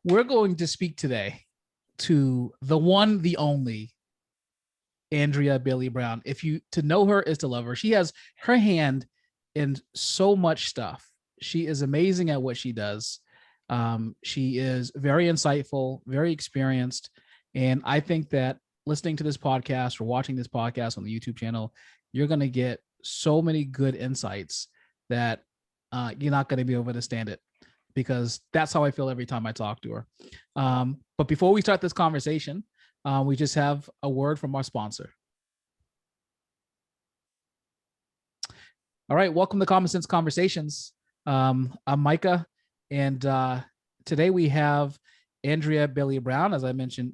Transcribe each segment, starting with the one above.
We're going to speak today to the one, the only Andrea Bailey-Brown. If you to know her is to love her. She has her hand in so much stuff. She is amazing at what she does. She is very insightful, very experienced, and I think that listening to this podcast or watching this podcast on the YouTube channel, you're going to get so many good insights that you're not going to be able to stand it, because that's how I feel every time I talk to her. But before we start this conversation, we just have a word from our sponsor. All right, welcome to Common Sense Conversations. I'm Micah, and today we have Andrea Bailey-Brown, as I mentioned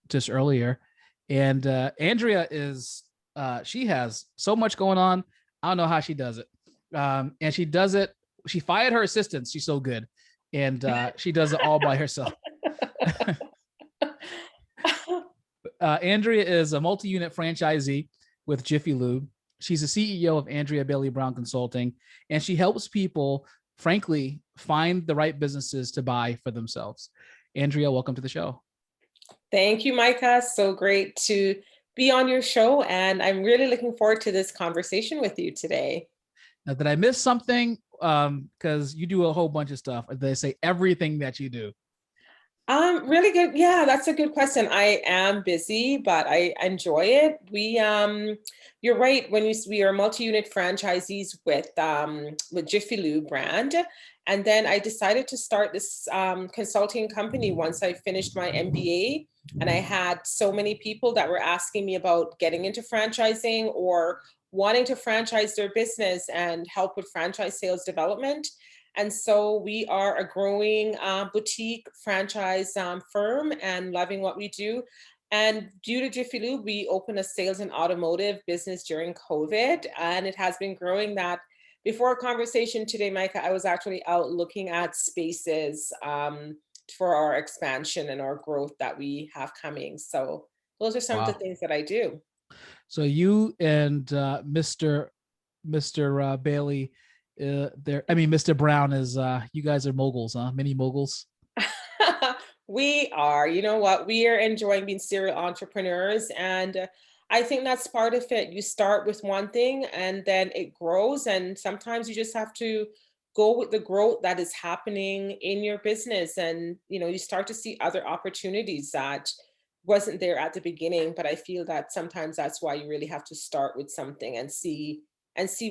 just earlier. And Andrea is, she has so much going on. I don't know how she does it. And she does it. She fired her assistants. She's so good. And she does it all by herself. Andrea is a multi-unit franchisee with Jiffy Lube. She's the CEO of Andrea Bailey-Brown Consulting, and she helps people, frankly, find the right businesses to buy for themselves. Andrea, welcome to the show. Thank you, Micah. So great to be on your show, and I'm really looking forward to this conversation with you today. Now, did I miss something? Because you do a whole bunch of stuff. They say everything that you do. Really good. Yeah, that's a good question. I am busy, but I enjoy it. You're right. We are multi-unit franchisees with Jiffy Lube brand, and then I decided to start this consulting company once I finished my MBA, and I had so many people that were asking me about getting into franchising or wanting to franchise their business and help with franchise sales development. And so we are a growing boutique franchise firm and loving what we do. And due to Jiffy Lube, we opened a sales and automotive business during COVID, and it has been growing. That before our conversation today, Micah, I was actually out looking at spaces for our expansion and our growth that we have coming. So those are some of the things that I do. So you and Mr. Bailey, Mr. Brown is, you guys are moguls, huh? Mini moguls. We are, you know what, we are enjoying being serial entrepreneurs. And I think that's part of it. You start with one thing and then it grows. And sometimes you just have to go with the growth that is happening in your business. And, you start to see other opportunities that wasn't there at the beginning. But I feel that sometimes that's why you really have to start with something and see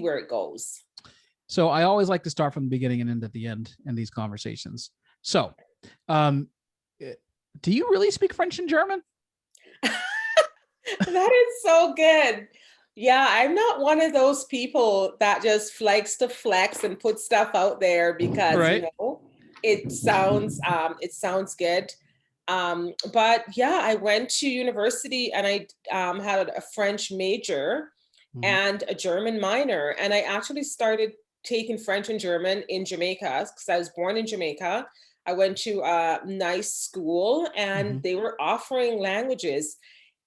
where it goes. So I always like to start from the beginning and end at the end in these conversations. So, do you really speak French and German? That is so good. Yeah, I'm not one of those people that just likes to flex and put stuff out there because right. It sounds good. But yeah, I went to university and I had a French major and a German minor, and I actually started taking French and German in Jamaica because I was born in Jamaica. I went to a nice school and they were offering languages,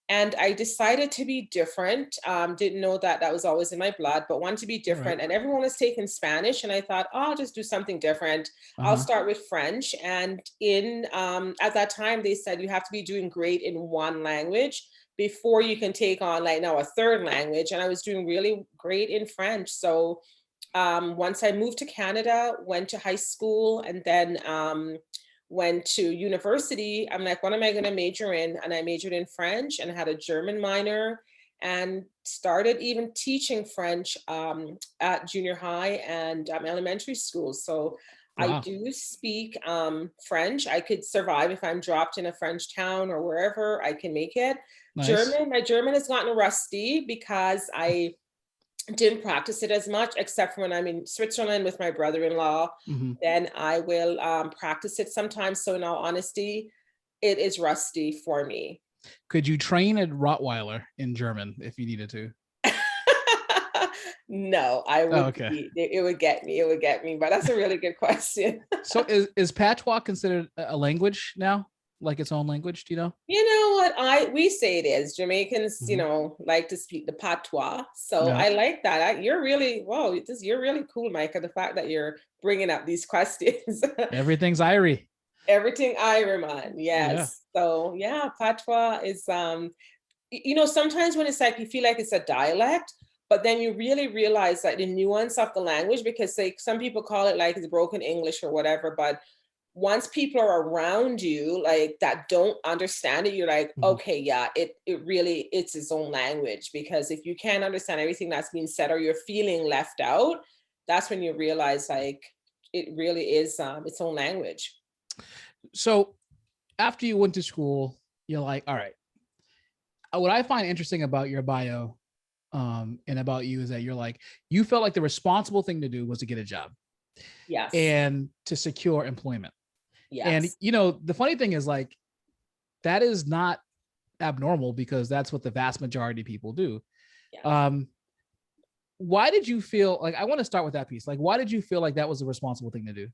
and I decided to be different. Didn't know that was always in my blood, but wanted to be different. Right. And everyone was taking Spanish, and I thought, I'll just do something different. I'll start with French. And at that time, they said you have to be doing great in one language before you can take on now a third language. And I was doing really great in French. So once I moved to Canada, went to high school, and then went to university, I'm like, what am I going to major in? And I majored in French and had a German minor and started even teaching French at junior high and elementary school. So wow. I do speak French. I could survive if I'm dropped in a French town or wherever. I can make it. Nice. My German has gotten rusty because I didn't practice it as much, except for when I'm in Switzerland with my brother-in-law. Then I will practice it sometimes. So in all honesty, it is rusty for me. Could you train a Rottweiler in German if you needed to? No, I would. Oh, okay. It would get me, but that's a really good question. So is patois considered a language now? Like its own language, do you know? You know what? We say it is. Jamaicans, like to speak the patois. So yeah. I like that. You're really cool, Micah. The fact that you're bringing up these questions. Everything's Irie. Everything Iriman, Yeah. yes. So yeah, patois is you know, sometimes when it's like you feel like it's a dialect, but then you really realize like the nuance of the language, because like some people call it like it's broken English or whatever, but once people are around you like that don't understand it, you're like, Mhm. okay, yeah, it really it's its own language. Because if you can't understand everything that's being said or you're feeling left out, that's when you realize like it really is its own language. So after you went to school, you're like, all right, what I find interesting about your bio and about you is that you're like, you felt like the responsible thing to do was to get a job Yes. and to secure employment. And, Yes. the funny thing is like, that is not abnormal because that's what the vast majority of people do. Yeah. Um, why did you feel like, I want to start with that piece. Like, why did you feel like that was the responsible thing to do?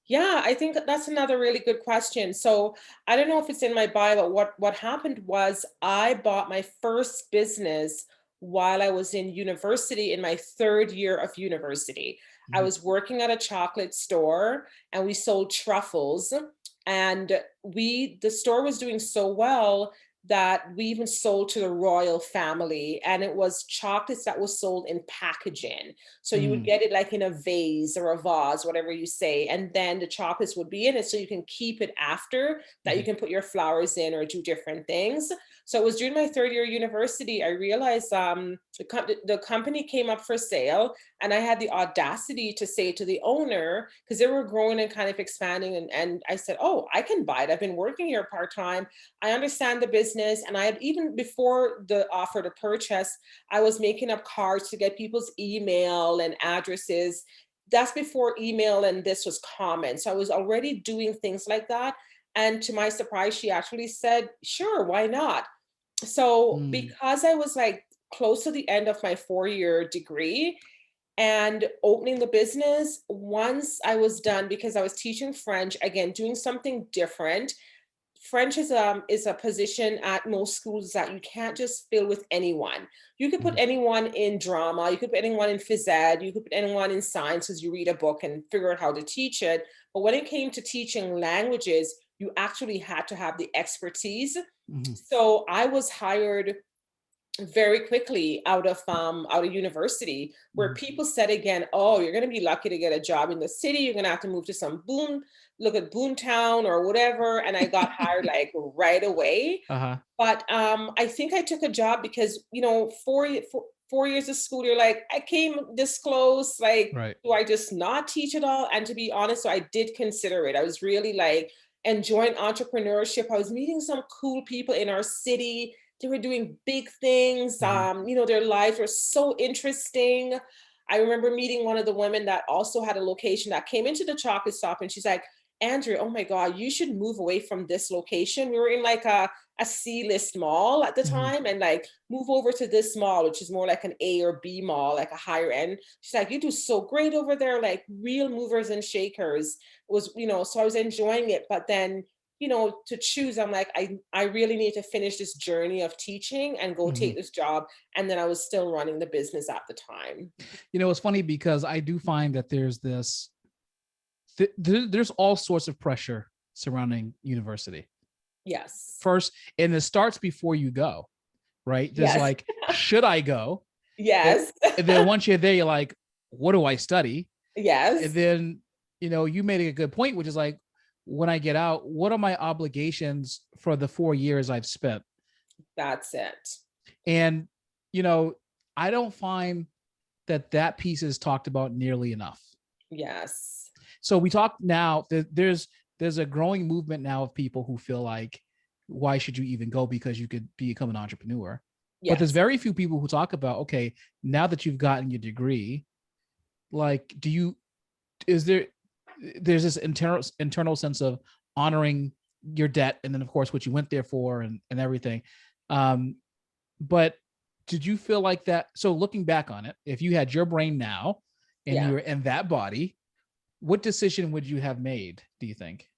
Yeah, I think that's another really good question. So I don't know if it's in my bio, but what happened was I bought my first business while I was in university in my third year of university. I Mhm. was working at a chocolate store and we sold truffles. And the store was doing so well that we even sold to the royal family, and it was chocolates that was sold in packaging. So you would Mm. get it like in a vase or a vase, whatever you say, and then the chocolates would be in it so you can keep it after that. You Mhm. can put your flowers in or do different things. So it was during my third year of university, I realized the company came up for sale, and I had the audacity to say to the owner, because they were growing and kind of expanding, and I said, oh, I can buy it. I've been working here part-time. I understand the business. And I had, even before the offer to purchase, I was making up cards to get people's email and addresses. That's before email and this was common. So I was already doing things like that. And to my surprise, she actually said, sure, why not? So Mm. because I was like close to the end of my 4-year degree and opening the business, once I was done, because I was teaching French, again, doing something different. French is a position at most schools that you can't just fill with anyone. You could put Mhm. anyone in drama, you could put anyone in phys ed, you could put anyone in science as you read a book and figure out how to teach it. But when it came to teaching languages, you actually had to have the expertise. Mhm. So I was hired very quickly out of university, where Mhm. people said again, oh, you're going to be lucky to get a job in the city, you're going to have to move to some boom, look at Boomtown or whatever. And I got hired like right away. Uh-huh. But I think I took a job because, you know, 4 years of school, you're like, I came this close, like, Right. do I just not teach at all? And to be honest, so I did consider it. I was really like enjoying entrepreneurship. I was meeting some cool people in our city. They were doing big things. Mhm. You know, their lives were so interesting. I remember meeting one of the women that also had a location that came into the chocolate shop, and she's like, Andrew, oh my God, you should move away from this location. We were in like a C-list mall at the Mhm. time, and like move over to this mall, which is more like an A or B mall, like a higher end. She's like, you do so great over there, like real movers and shakers. It was, you know, so I was enjoying it. But then, you know, to choose, I'm like, I really need to finish this journey of teaching and go take Mhm. this job. And then I was still running the business at the time. It's funny because I do find that there's this, there's all sorts of pressure surrounding university. Yes. First, and it starts before you go, right? There's Yes. like, should I go? And, Yes. and then once you're there, you're like, what do I study? And Yes. then, you made a good point, which is like, when I get out, what are my obligations for the 4 years I've spent? That's it. And, you know, I don't find that piece is talked about nearly enough. Yes. So we talk now, there's a growing movement now of people who feel like, why should you even go? Because you could become an entrepreneur. But there's Yes. very few people who talk about, okay, now that you've gotten your degree, like, is there's this internal sense of honoring your debt, and then of course what you went there for, and everything. Um, but did you feel like that? So looking back on it, if you had your brain now and you Yeah. were in that body, what decision would you have made, do you think?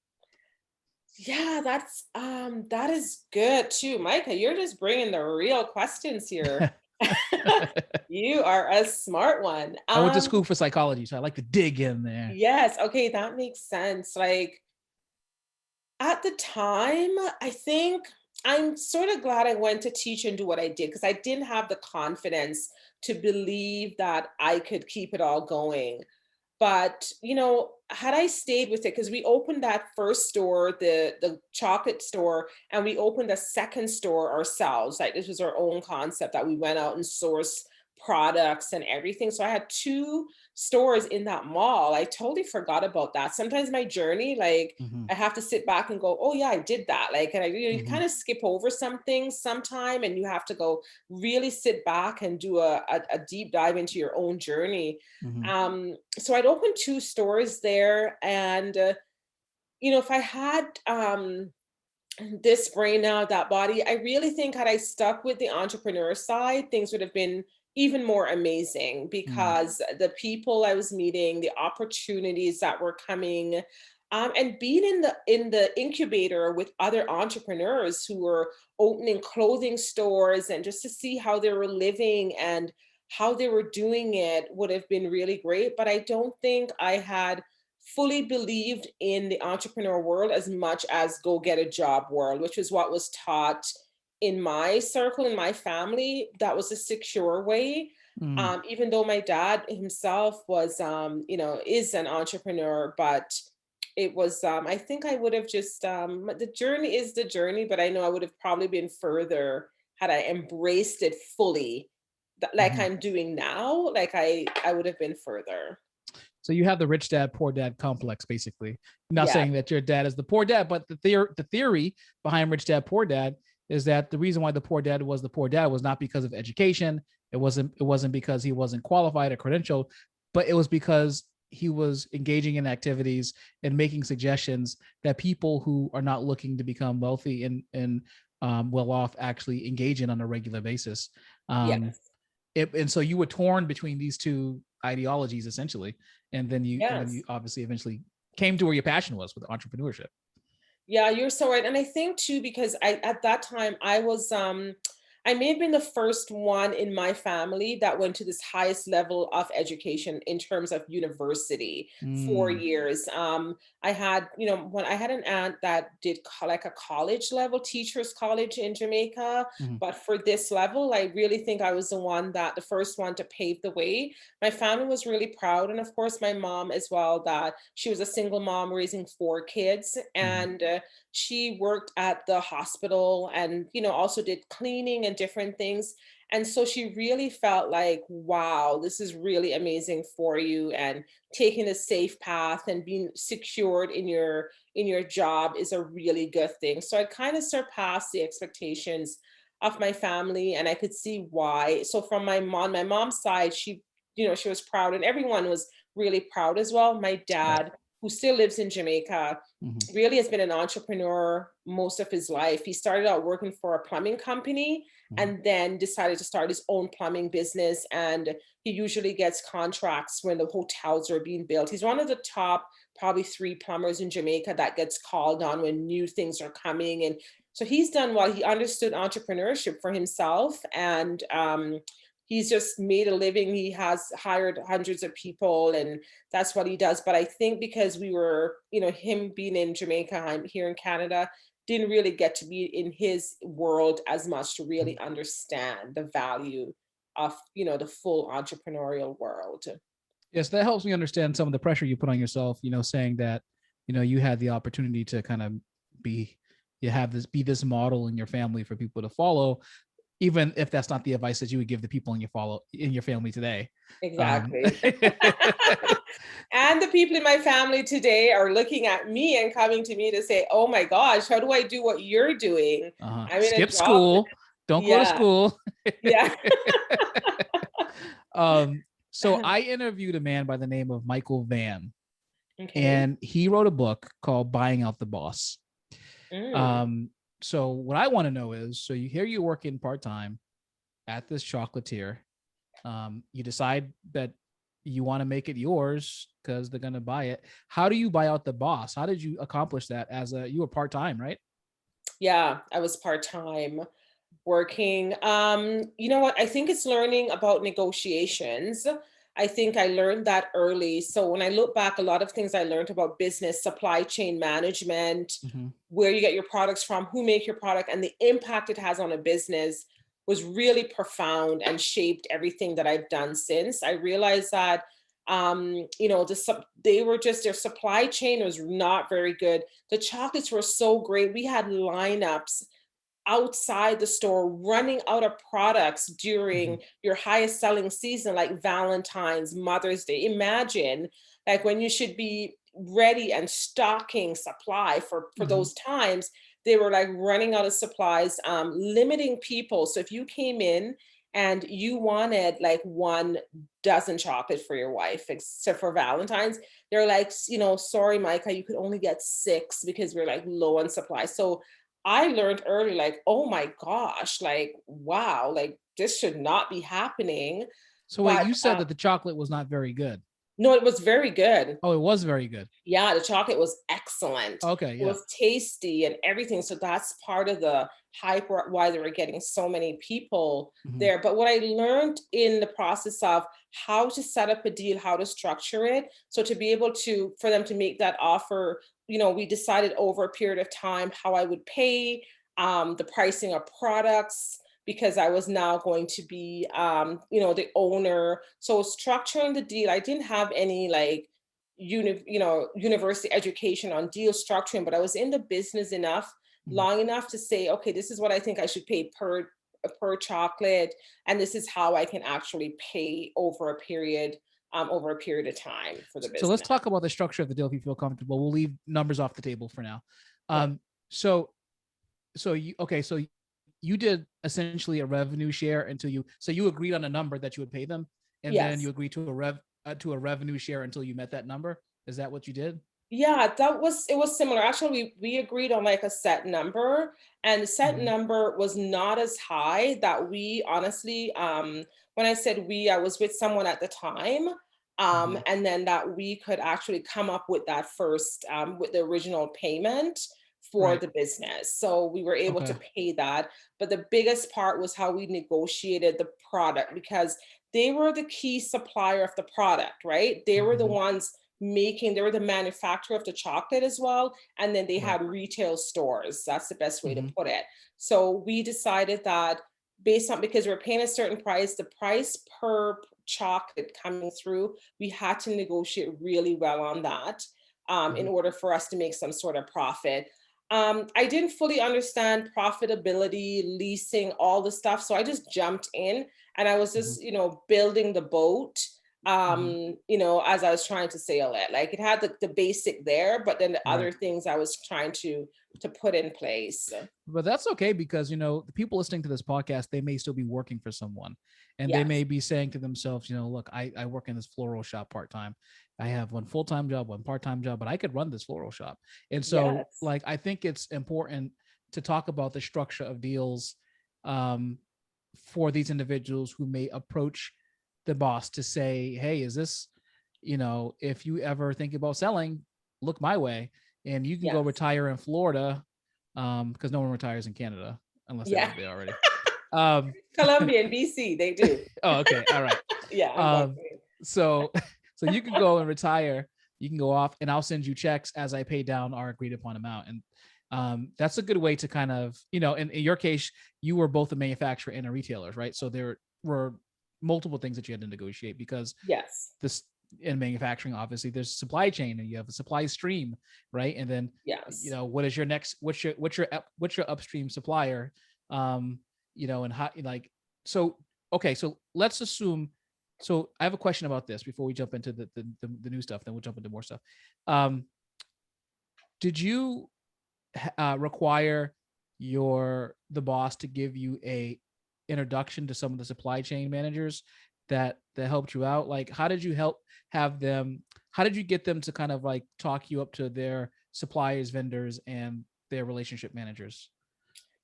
Yeah, that is good too. Micah, you're just bringing the real questions here. You are a smart one. I went to school for psychology, so I like to dig in there. Yes, okay, that makes sense. Like, At the time, I think I'm sort of glad I went to teach and do what I did because I didn't have the confidence to believe that I could keep it all going. But, had I stayed with it, because we opened that first store, the chocolate store, and we opened a second store ourselves. Like this was our own concept that we went out and sourced products and everything. So I had two stores in that mall. I totally forgot about that. Sometimes my journey, like Hmm. I have to sit back and go, oh yeah, I did that. Like, and you Hmm. kind of skip over some things sometime, and you have to go really sit back and do a deep dive into your own journey. Hmm. So I'd opened two stores there, and if I had this brain now, that body, I really think had I stuck with the entrepreneur side, things would have been even more amazing Hmm. because the people I was meeting, the opportunities that were coming, and being in the incubator with other entrepreneurs who were opening clothing stores, and just to see how they were living and how they were doing it would have been really great. But I don't think I had fully believed in the entrepreneur world as much as go get a job world, which is what was taught in my circle, in my family. That was a secure way. Hmm. Even though my dad himself was, is an entrepreneur, but it was, I think I would have just, the journey is the journey, but I know I would have probably been further had I embraced it fully, like Hmm. I'm doing now. Like I would have been further. So you have the rich dad, poor dad complex, basically. I'm not Yeah. saying that your dad is the poor dad, but the theory behind rich dad, poor dad is that the reason why the poor dad was not because of education. It wasn't because he wasn't qualified or credentialed, but it was because he was engaging in activities and making suggestions that people who are not looking to become wealthy and well off actually engage in on a regular basis. Um, Yes. and so you were torn between these two ideologies essentially, and then you Yes. obviously eventually came to where your passion was with entrepreneurship. Yeah, you're so right. And I think too, because at that time I was I may have been the first one in my family that went to this highest level of education in terms of university, 4 Mm, years. I had, when I had an aunt that did like a college level, teachers college in Jamaica. mhm, But for this level, I really think I was the first one to pave the way. My family was really proud. And of course, my mom as well, that she was a single mom raising four kids. mhm, And she worked at the hospital and, also did cleaning and different things. And so she really felt like, wow, this is really amazing for you. And taking a safe path and being secured in your job is a really good thing. So I kind of surpassed the expectations of my family, and I could see why. So from my mom's side, she was proud, and everyone was really proud as well. My right. dad, who still lives in Jamaica, Mhm, really has been an entrepreneur most of his life. He started out working for a plumbing company mhm, and then decided to start his own plumbing business. And he usually gets contracts when the hotels are being built. He's one of the top, probably three plumbers in Jamaica that gets called on when new things are coming. And so he's done well. He understood entrepreneurship for himself, and he's just made a living. He has hired hundreds of people, and that's what he does. But I think because we were, him being in Jamaica, I'm here in Canada, didn't really get to be in his world as much to really mhm. understand the value of, the full entrepreneurial world. Yes, that helps me understand some of the pressure you put on yourself, saying that you had the opportunity to kind of be you have this be this model in your family for people to follow, even if that's not the advice that you would give the people in your family today. um Exactly. And the people in my family today are looking at me and coming to me to say, oh my gosh, how do I do what you're doing? I'm in a Skip job. school, don't go to Yeah. school. Yeah. So I interviewed a man by the name of Michael Van, Okay. and he wrote a book called Buying Out the Boss. Mm. um so what I want to know is, so you're working part-time at this chocolatier. You decide that you want to make it yours because they're going to buy it. How do you buy out the boss? How did you accomplish that? You were part-time, right? Yeah, I was part-time working. You know what? I think it's learning about negotiations. I think I learned that early. So when I look back, a lot of things I learned about business, supply chain management, Mm-hmm. where you get your products from, who make your product, and the impact it has on a business was really profound and shaped everything that I've done since. I realized that they were just, their supply chain was not very good. The chocolates were so great. We had lineups outside the store running out of products Mm-hmm. during your highest selling season, like Valentine's, Mother's Day. Imagine, like, when you should be ready and stocking supply for Mm-hmm. those times, they were like running out of supplies, limiting people. So if you came in and you wanted like 1 dozen chocolate for your wife, except for Valentine's, they're like, sorry, Micah, you could only get 6 because we're like low on supply. So I learned early, like, oh my gosh, like, wow, like this should not be happening. So wait, But you said that the chocolate was not very good. no, it was very good. Oh, it was very good. Yeah, the chocolate was excellent. Okay, It yeah. was tasty and everything. So that's part of the hype why they were getting so many people Mm-hmm. there. But what I learned in the process of how to set up a deal, how to structure it, so to be able to, for them to make that offer, we decided over a period of time how I would pay, the pricing of products, because I was now going to be, the owner. So structuring the deal, I didn't have any like university education on deal structuring, but I was in the business enough, Mm-hmm. long enough to say, okay, this is what I think I should pay per chocolate, and this is how I can actually pay over a period of time for the So let's business. talk about the structure of the deal if you feel comfortable. We'll leave numbers off the table for now. Yeah. So so you did essentially a revenue share until you agreed on a number that you would pay them, and then Yes. you agreed to a revenue share until you met that number. Is that what you did? Yeah, it was similar. Actually, we agreed on like a set number, and the set Mm-hmm. number was not as high that we honestly, when I said we, I was with someone at the time. Mm-hmm. And then that we could actually come up with that first, with the original payment for Right. the business. So we were able to Okay. pay that. But the biggest part was how we negotiated the product, because they were the key supplier of the product, right? They were the Mm-hmm. ones they were the manufacturer of the chocolate as well, and then they Right. had retail stores. That's the best way to Mm-hmm. put it. So we decided that, based on, because we're paying a certain price, the price per chocolate coming through, we had to negotiate really well on that, in Mm-hmm. order for us to make some sort of profit. I didn't fully understand profitability, leasing, all the stuff, so I just jumped in, and I was Mm-hmm. just, building the boat, Mm-hmm. as I was trying to sail it. Like, it had the basic there, but then the Right. other things I was trying to put in place. But that's okay, because the people listening to this podcast, they may still be working for someone, and they Yes. may be saying to themselves, look, I work in this floral shop part-time. I have one full-time job, one part-time job, but I could run this floral shop. And so, Yes. like, I think it's important to talk about the structure of deals, um, for these individuals who may approach the boss to say, hey, is this, if you ever think about selling, look my way, and you can go Yes. retire in Florida, because no one retires in Canada unless they Yeah. live there already. Um, Colombia and BC, they do. oh, okay, all right. Yeah, Um, exactly. so so you can go and retire. You can go off, and I'll send you checks as I pay down our agreed upon amount. And that's a good way to kind of, in your case, you were both a manufacturer and a retailer, right? So there were multiple things that you had to negotiate, because Yes. this, in manufacturing, obviously there's supply chain and you have a supply stream, right? And then, Yes. what is your next, what's your upstream supplier, and how, like, so, okay, so let's assume, so I have a question about this before we jump into the new stuff, then we'll jump into more stuff. um did you require the boss to give you a introduction to some of the supply chain managers that helped you out? Like, how did you how did you get them to kind of like talk you up to their suppliers, vendors, and their relationship managers?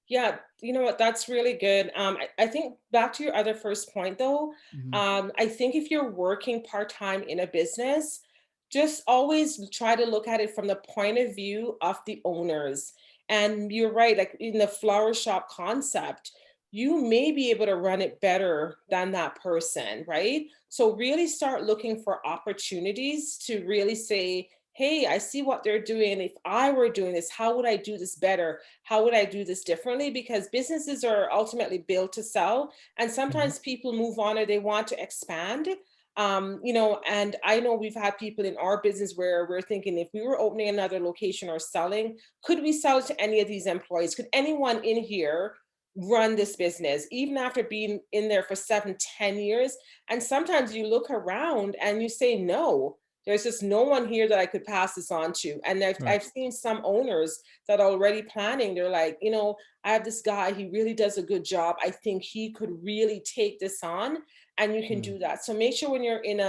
Yeah, you know what? That's really good. I think back to your other first point though, Mm-hmm. I think if you're working part-time in a business, just always try to look at it from the point of view of the owners. And you're right, like in the flower shop concept, you may be able to run it better than that person, right? So really start looking for opportunities to really say, hey, I see what they're doing. If I were doing this, how would I do this better? How would I do this differently? Because businesses are ultimately built to sell. And Mhm. sometimes people move on or they want to expand. You know, and I know we've had people in our business where we're thinking if we were opening another location or selling, could we sell to any of these employees? Could anyone in here run this business, even after being in there for 7, 10 years? And sometimes you look around and you say, no, there's just no one here that I could pass this on to. And Right. I've seen some owners that are already planning. They're like, you know, I have this guy, he really does a good job. I think he could really take this on, and you can Mm. do that. So make sure when you're in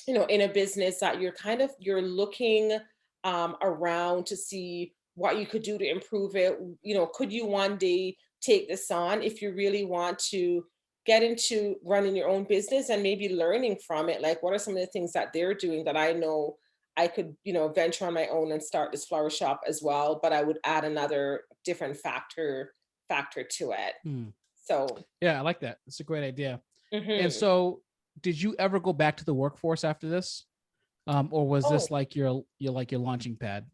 you know, in a business that you're kind of you're looking around to see what you could do to improve it. You know, could you one day take this on if you really want to get into running your own business and maybe learning from it? Like, what are some of the things that they're doing that I know I could, you know, venture on my own and start this flower shop as well, but I would add another different factor to it. Mm. So, Yeah, I like that. It's a great idea. And mhm. so, did you ever go back to the workforce after this, or was Oh, this like your launching pad?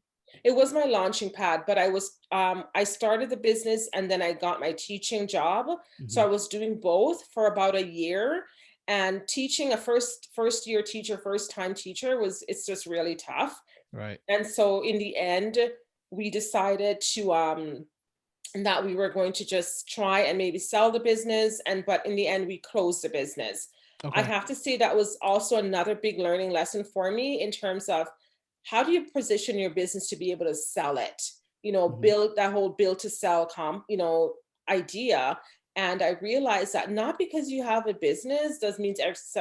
it was my launching pad, but I started the business and then I got my teaching job. So I Mhm. was doing both for about a year. And teaching a first year teacher, first time teacher was it's just really tough. Right. And so in the end, we decided to that we were going to just try and maybe sell the business, and but in the end we closed the business. I Okay. have to say that was also another big learning lesson for me in terms of how do you position your business to be able to sell it, you know, Mhm. build that whole build to sell you know, idea. And I realized that not because you have a business does means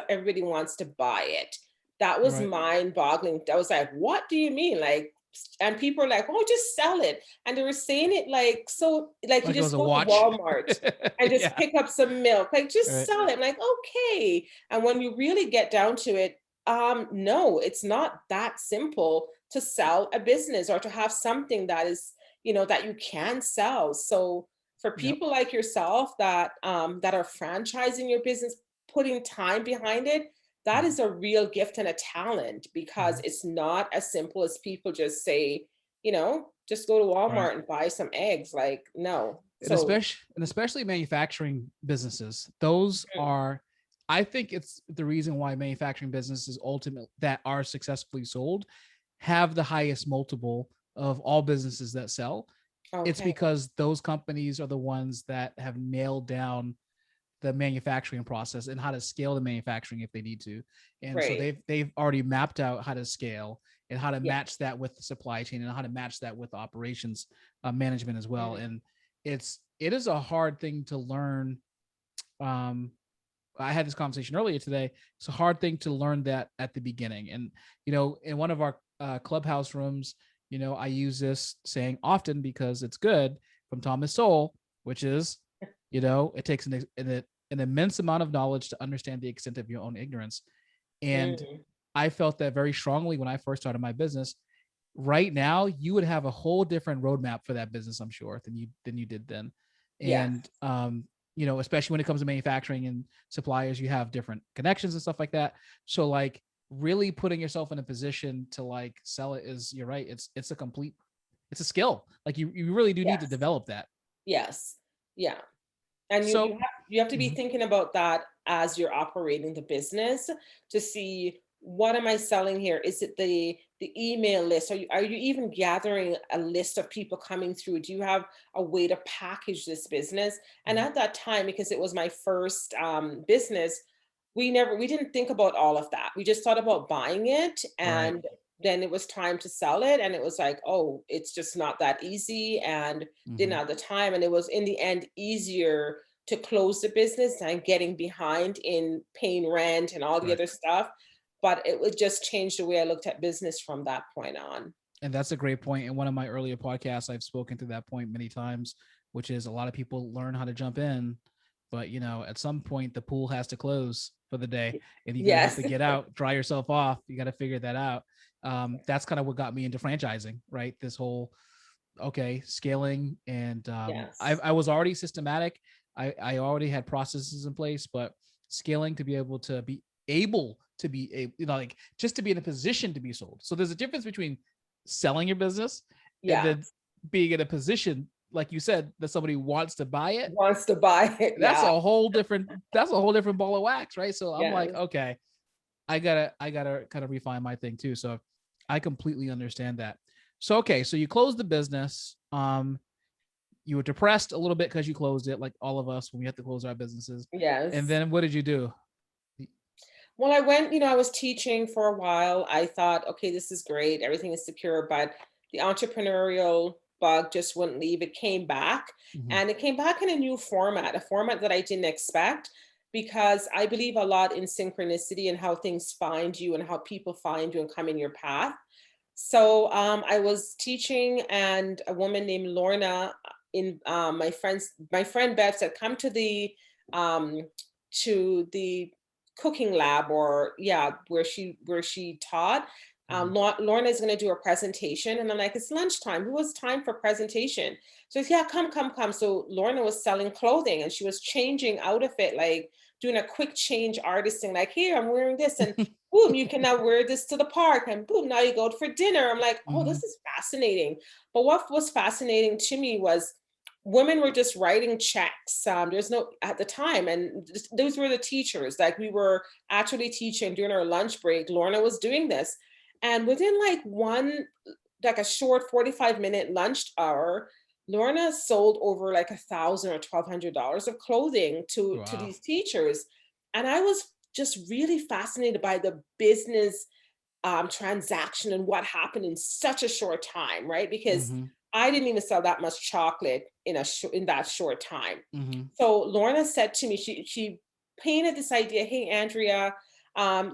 everybody wants to buy it. That was Right. mind boggling. I was like, what do you mean? Like, and people are like, oh, just sell it. And they were saying it like, so like you Like it was just a go to watch. Walmart and just Yeah. pick up some milk, like just Right. sell it. I'm like, okay. And when you really get down to it, no, it's not that simple to sell a business or to have something that is, you know, that you can sell. So for Yep. people like yourself that are franchising your business, putting time behind it, that Mhm. is a real gift and a talent, because Mhm. it's not as simple as people just say, you know, just go to Right. Walmart and buy some eggs. Like, no. And So, especially manufacturing businesses, those mm, are, I think it's the reason why manufacturing businesses ultimately that are successfully sold have the highest multiple of all businesses that sell. It's okay, because those companies are the ones that have nailed down the manufacturing process and how to scale the manufacturing if they need to. And so great. they've already mapped out how to scale and how to Yeah. match that with the supply chain and how to match that with operations management as well. Mm, And it is a hard thing to learn. um I had this conversation earlier today. It's a hard thing to learn that at the beginning. And in one of our clubhouse rooms, I use this saying often because it's good, from Thomas Sowell, which is, it takes an immense amount of knowledge to understand the extent of your own ignorance. And mm, I felt that very strongly when I first started my business. Right now, you would have a whole different roadmap for that business, I'm sure, than you did then. yes. And especially when it comes to manufacturing and suppliers, you have different connections and stuff like that. So like really putting yourself in a position to like sell it is, you're right, it's a skill. Like you really do need to Yes. develop that. Yes. Yeah. And you So have to be mhm, thinking about that as you're operating the business to see, what am I selling here? Is it the email list? Are you even gathering a list of people coming through? Do you have a way to package this business? And mhm, at that time, because it was my first business, we didn't think about all of that. We just thought about buying it, right. and then it was time to sell it, and it was like, oh, it's just not that easy, and didn't Mhm, have the time. And it was in the end easier to close the business than getting behind in paying rent and all the right. other stuff. But it would just change the way I looked at business from that point on. And that's a great point. In one of my earlier podcasts, I've spoken to that point many times, which is a lot of people learn how to jump in, but at some point the pool has to close for the day, and you're gonna have Yes. to get out, dry yourself off. You got to figure that out. That's kind of what got me into franchising, right? This whole, okay, scaling, and I, Yes. I was already systematic. I already had processes in place, but scaling to be able to be a, like just to be in a position to be sold. So there's a difference between selling your business and Yeah. then being in a position, like you said, that somebody wants to buy it. Wants to buy it. That's Yeah. a whole different ball of wax, right? So I'm like, Yes. okay, I gotta kind of refine my thing too. So I completely understand that. So okay, so you closed the business. You were depressed a little bit because you closed it, like all of us when we have to close our businesses. And Yes. then what did you do? Well, I went, I was teaching for a while. I thought, okay, this is great. Everything is secure, but the entrepreneurial bug just wouldn't leave. It came back, Mhm. and it came back in a new format, a format that I didn't expect, because I believe a lot in synchronicity and how things find you and how people find you and come in your path. So I was teaching, and a woman named Lorna, in my friend Bev said, come um, to the cooking lab, or yeah, where she taught. Mhm. Lorna is going to do a presentation, and I'm like, it's lunchtime. Who has time for presentation? So yeah, come, come, come. So Lorna was selling clothing, and she was changing out of it, like doing a quick change artisting, like, here, I'm wearing this, and boom, you can now wear this to the park, and boom, now you go for dinner. I'm like, oh, this Mhm. is fascinating. But what was fascinating to me was women were just writing checks. There's no, at the time, and those were the teachers. Like, we were actually teaching during our lunch break. Lorna was doing this, and within like a short 45-minute lunch hour, Lorna sold over like $1,000 or $1,200 of clothing to Wow. these teachers. And I was just really fascinated by the business transaction and what happened in such a short time, right? Because Mhm. I didn't even sell that much chocolate in that short time. Mhm. So Lorna said to me, she painted this idea, hey, Andrea,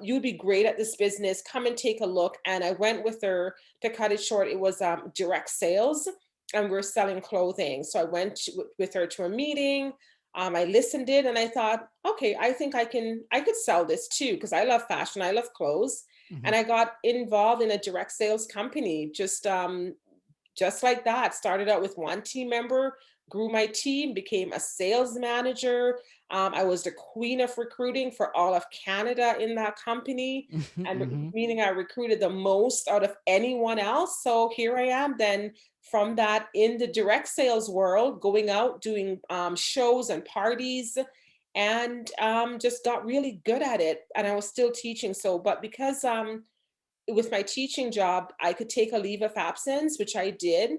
you'd be great at this business. Come and take a look. And I went with her. To cut it short, it was direct sales, and we're selling clothing. So I went with her to a meeting. I listened in, and I thought, okay, I think I could sell this too, because I love fashion, I love clothes. Mhm. And I got involved in a direct sales company, just like that. Started out with one team member, grew my team, became a sales manager. I was the queen of recruiting for all of Canada in that company, Mhm. and Mhm. meaning I recruited the most out of anyone else. So here I am then, from that, in the direct sales world, going out doing shows and parties, and just got really good at it. And I was still teaching. So, but because with my teaching job, I could take a leave of absence, which I did.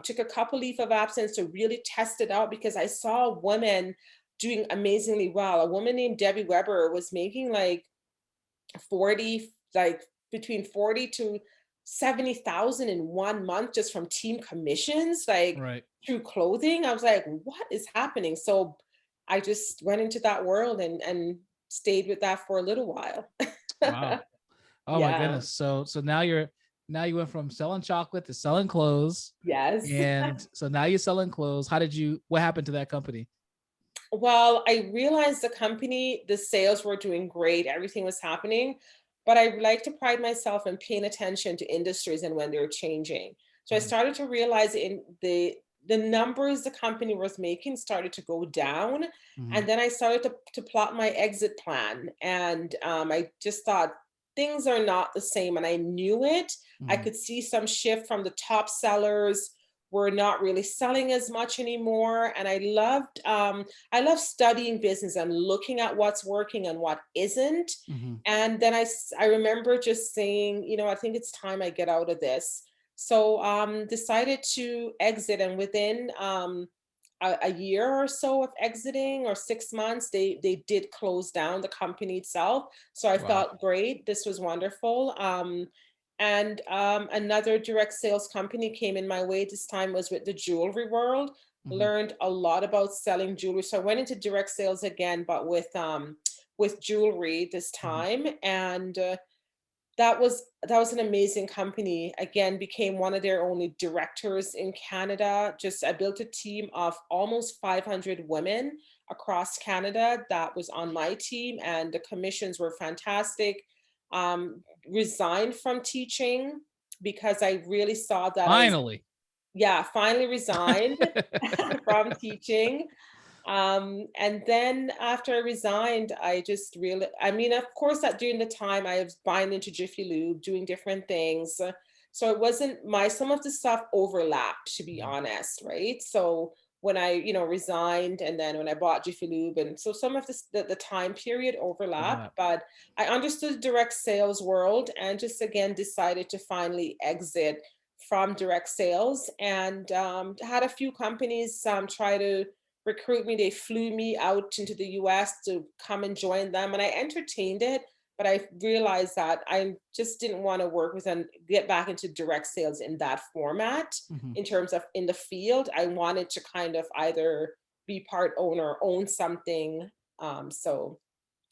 Took a couple leave of absence to really test it out, because I saw a woman doing amazingly well. A woman named Debbie Weber was making like 40, like between 40 to 70,000 in 1 month, just from team commissions, like Right. through clothing. I was like, what is happening? So I just went into that world, and stayed with that for a little while. Wow. Oh my Yeah. goodness. So now you went from selling chocolate to selling clothes. Yes. And so now you're selling clothes. What happened to that company? Well, I realized the sales were doing great, everything was happening, but I like to pride myself in paying attention to industries and when they're changing. So I Mhm. started to realize in the numbers the company was making started to go down, Mhm. and then I started to plot my exit plan, and I just thought things are not the same, and I knew it. I Mhm. could see some shift from the top sellers were not really selling as much anymore, and I love studying business and looking at what's working and what isn't. Mhm. And then I remember just saying, I think it's time I get out of this. So decided to exit, and within a year or so of exiting, or 6 months, they did close down the company itself. So I Wow. felt great. This was wonderful. And another direct sales company came in my way. This time was with the jewelry world. Mhm. Learned a lot about selling jewelry. So I went into direct sales again, but with jewelry this Mhm. time. And that was an amazing company. Again, became one of their only directors in Canada. Just I built a team of almost 500 women across Canada that was on my team, and the commissions were fantastic. Resigned from teaching because I really saw that I was, Finally. yeah, finally resigned from teaching. And then after I resigned, I just really, I mean, of course, that during the time I was buying into Jiffy Lube, doing different things. So it wasn't my, some of the stuff overlapped, to be Mhm. honest, right? So when I, resigned and then when I bought Jiffy Lube, and so some of this, the time period overlapped, Overlap. but I understood direct sales world and just again decided to finally exit from direct sales and had a few companies try to recruit me. They flew me out into the US to come and join them. And I entertained it, but I realized that I just didn't want to work with and get back into direct sales in that format Mhm. in terms of in the field. I wanted to kind of either be part owner, own something. So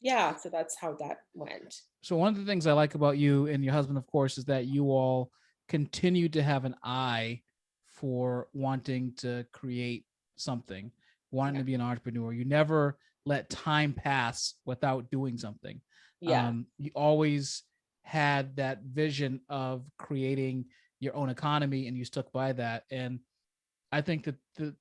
yeah, so that's how that went. So one of the things I like about you and your husband, of course, is that you all continue to have an eye for wanting to create something, wanting Yeah. to be an entrepreneur. You never let time pass without doing something. Yeah. You always had that vision of creating your own economy, and you stuck by that. And I think that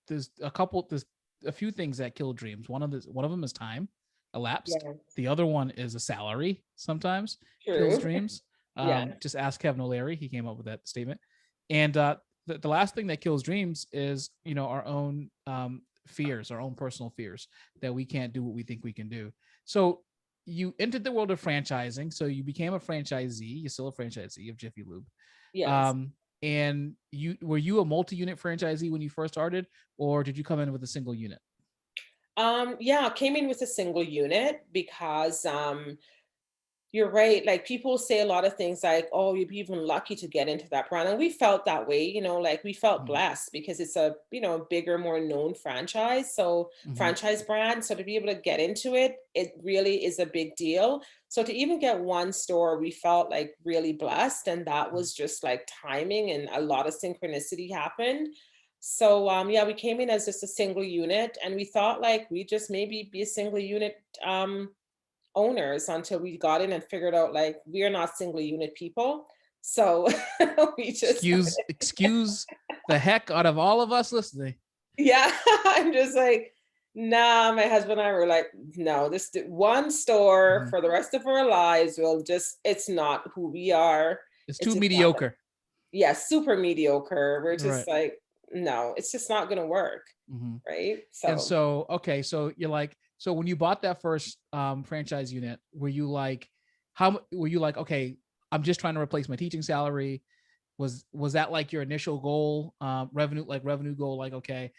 there's a few things that kill dreams. One of them is time elapsed. Yeah. The other one is a salary sometimes kills True. dreams. Yeah. Just ask Kevin O'Leary; he came up with that statement. And the last thing that kills dreams is our own fears, our own personal fears that we can't do what we think we can do. So you entered the world of franchising. So you became a franchisee. You're still a franchisee of Jiffy Lube. Yes. Um, and were you a multi-unit franchisee when you first started, or did you come in with a single unit? Yeah, I came in with a single unit because you're right. Like people say a lot of things like, oh, you'd be even lucky to get into that brand. And we felt that way, like we felt Mhm. blessed because it's a, bigger, more known franchise. So Mhm. franchise brand. So to be able to get into it, it really is a big deal. So to even get one store, we felt like really blessed. And that was just like timing and a lot of synchronicity happened. So yeah, we came in as just a single unit and we thought like we just maybe be a single unit owners until we got in and figured out like we are not single unit people. So we just Excuse the heck out of all of us listening. yeah, I'm just like, nah, my husband and I were like, no, one store Mhm. for the rest of our lives will just it's not who we are. It's It's too just not mediocre. yeah, super mediocre. We're just Right. like, no, it's just not gonna work. Mhm. Right. And So so, okay, so you're like, so when you bought that first franchise unit, were you like, were you like, okay, I'm just trying to replace my teaching salary? Was that like your initial goal, revenue goal? Like, okay,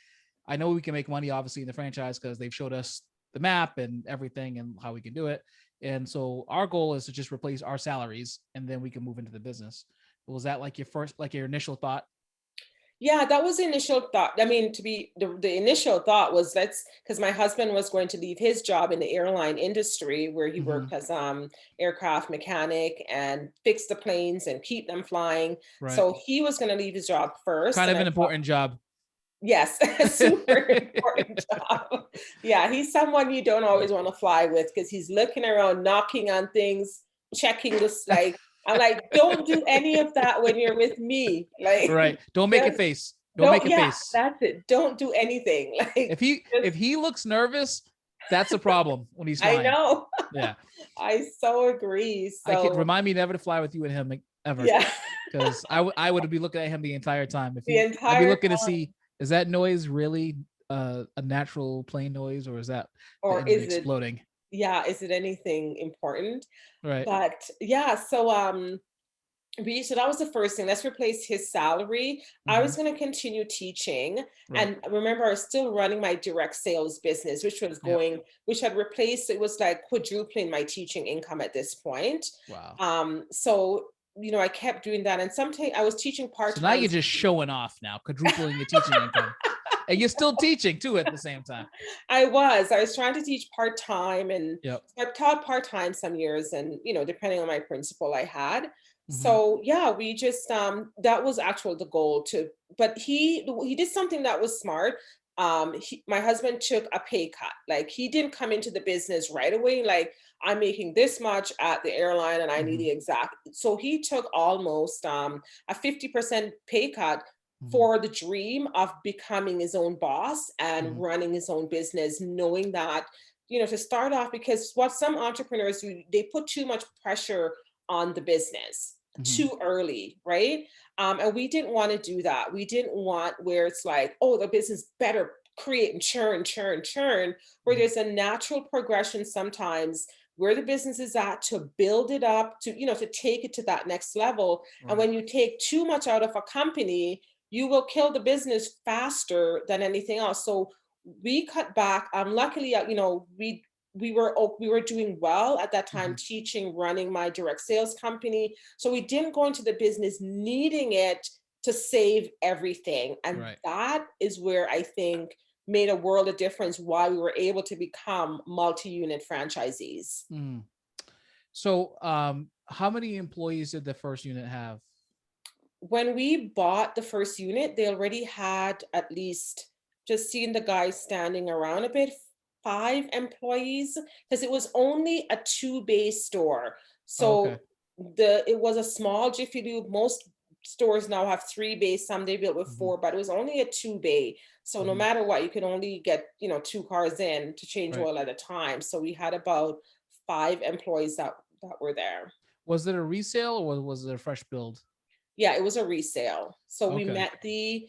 I know we can make money obviously in the franchise because they've showed us the map and everything and how we can do it. And so our goal is to just replace our salaries and then we can move into the business. Was that like your initial thought? yeah, that was the initial thought. I mean, to be the initial thought was let's because my husband was going to leave his job in the airline industry where he Mm-hmm. worked as aircraft mechanic and fix the planes and keep them flying. Right. So he was going to leave his job first, Kind and of I an thought, important job. yes, a super important job. Yeah, he's someone you don't always want to fly with because he's looking around, knocking on things, checking this. Like I'm like, don't do any of that when you're with me. Like, Right. Don't make a just face. Don't make don't, a yeah, face. that's it. Don't do anything. Like, If just, he looks nervous, that's a problem when he's I flying. know. Yeah. I so agree. I could So, remind me never to fly with you and him ever. yeah, Because I would be looking at him the entire time. If the I'd be entire looking to time. see, is that noise really a natural plane noise, or is that the Or engine is it, exploding? yeah, is it anything important? Right. But yeah, so so that was the first thing. Let's replace his salary. I Mm-hmm. was going to continue teaching. Right. And remember, I was still running my direct sales business, which was Yep. which had replaced, it was like quadrupling my teaching income at this point. Wow. So, I kept doing that. And sometimes I was teaching So now part-time. you're just showing off now, quadrupling your teaching income, and you're still teaching too at the same time. I was trying to teach part-time and Yep. I've taught part-time some years and depending on my principal I had. Mm-hmm. So yeah, we just that was actual the goal to but he did something that was smart. My husband took a pay cut. Like he didn't come into the business right away like I'm making this much at the airline and I need Mm-hmm. the exact. So he took almost a 50% pay cut for the dream of becoming his own boss and Mhm. running his own business, knowing that, to start off, because what some entrepreneurs do, they put too much pressure on the business Mhm. too early, right? And we didn't want to do that. We didn't want where it's like, oh, the business better create and churn, churn, churn, where Mhm. there's a natural progression sometimes where the business is at to build it up to, to take it to that next level. And Right. when you take too much out of a company, you will kill the business faster than anything else. So we cut back. Luckily, we were doing well at that time, Mhm. teaching, running my direct sales company. So we didn't go into the business needing it to save everything, and Right. that is where I think made a world of difference. Why we were able to become multi-unit franchisees. Mm. So, how many employees did the first unit have? When we bought the first unit, they already had at least, just seeing the guys standing around a bit, 5 employees, because it was only a two-bay store. Okay. So it was a small Jiffy Lube. Most stores now have 3 bays, some they built with Mhm. 4, but it was only a 2 bay. So no Mhm. matter what, you could only get, 2 cars in to change Right. oil at a time. So we had about 5 employees that were there. Was it a resale or was it a fresh build? Yeah, it was a resale. So we Okay. met the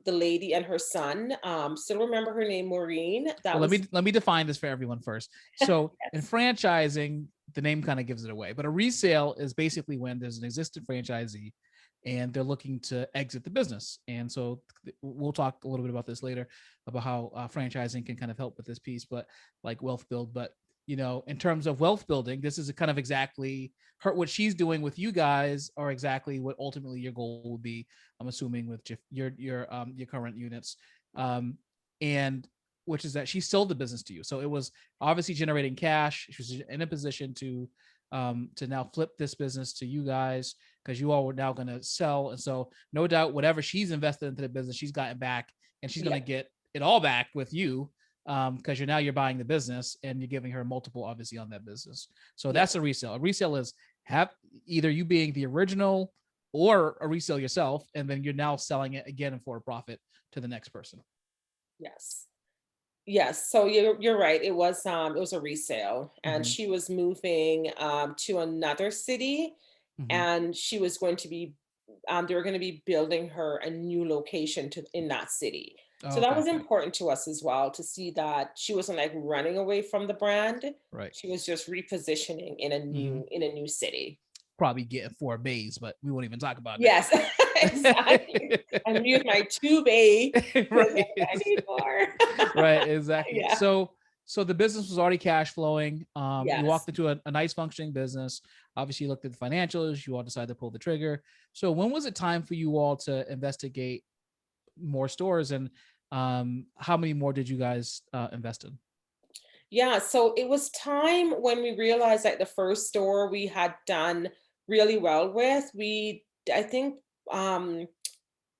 lady and her son. Still remember her name, Maureen. Well, That let was me let me define this for everyone first. So, in yes. franchising, the name kind of gives it away, but a resale is basically when there's an existing franchisee and they're looking to exit the business. And so we'll talk a little bit about this later about how franchising can kind of help with this piece, but like wealth build. But in terms of wealth building, this is kind of exactly what she's doing with you guys, are exactly what ultimately your goal will be. I'm assuming with your current units, and which is that she sold the business to you. So it was obviously generating cash. She was in a position to now flip this business to you guys because you all were now going to sell. And so no doubt, whatever she's invested into the business, she's gotten back, and she's going Yeah, to get it all back with you because you're buying the business and you're giving her multiple, obviously, on that business. So yeah, that's a resale. A resale is have either you being the original or a resale yourself, and then you're now selling it again for a profit to the next person. yes. Yes, so you're right. It was a resale, and Mm-hmm. she was moving to another city, Mm-hmm. and she was going to be they were going to be building her a new location to in that city. Oh, So that okay. was important to us as well, to see that she wasn't like running away from the brand. Right. She was just repositioning in a Mm-hmm. new city. Probably getting 4 bays, but we won't even talk about Yes, exactly. I'm with my 2 bay because I Right. need more. Right, exactly. Yeah. So the business was already cash flowing. You Yes. walked into a nice functioning business. Obviously, you looked at the financials. You all decided to pull the trigger. So when was it time for you all to investigate more stores, and how many more did you guys invest in? Yeah, so it was time when we realized that the first store we had done really well with. I think, um,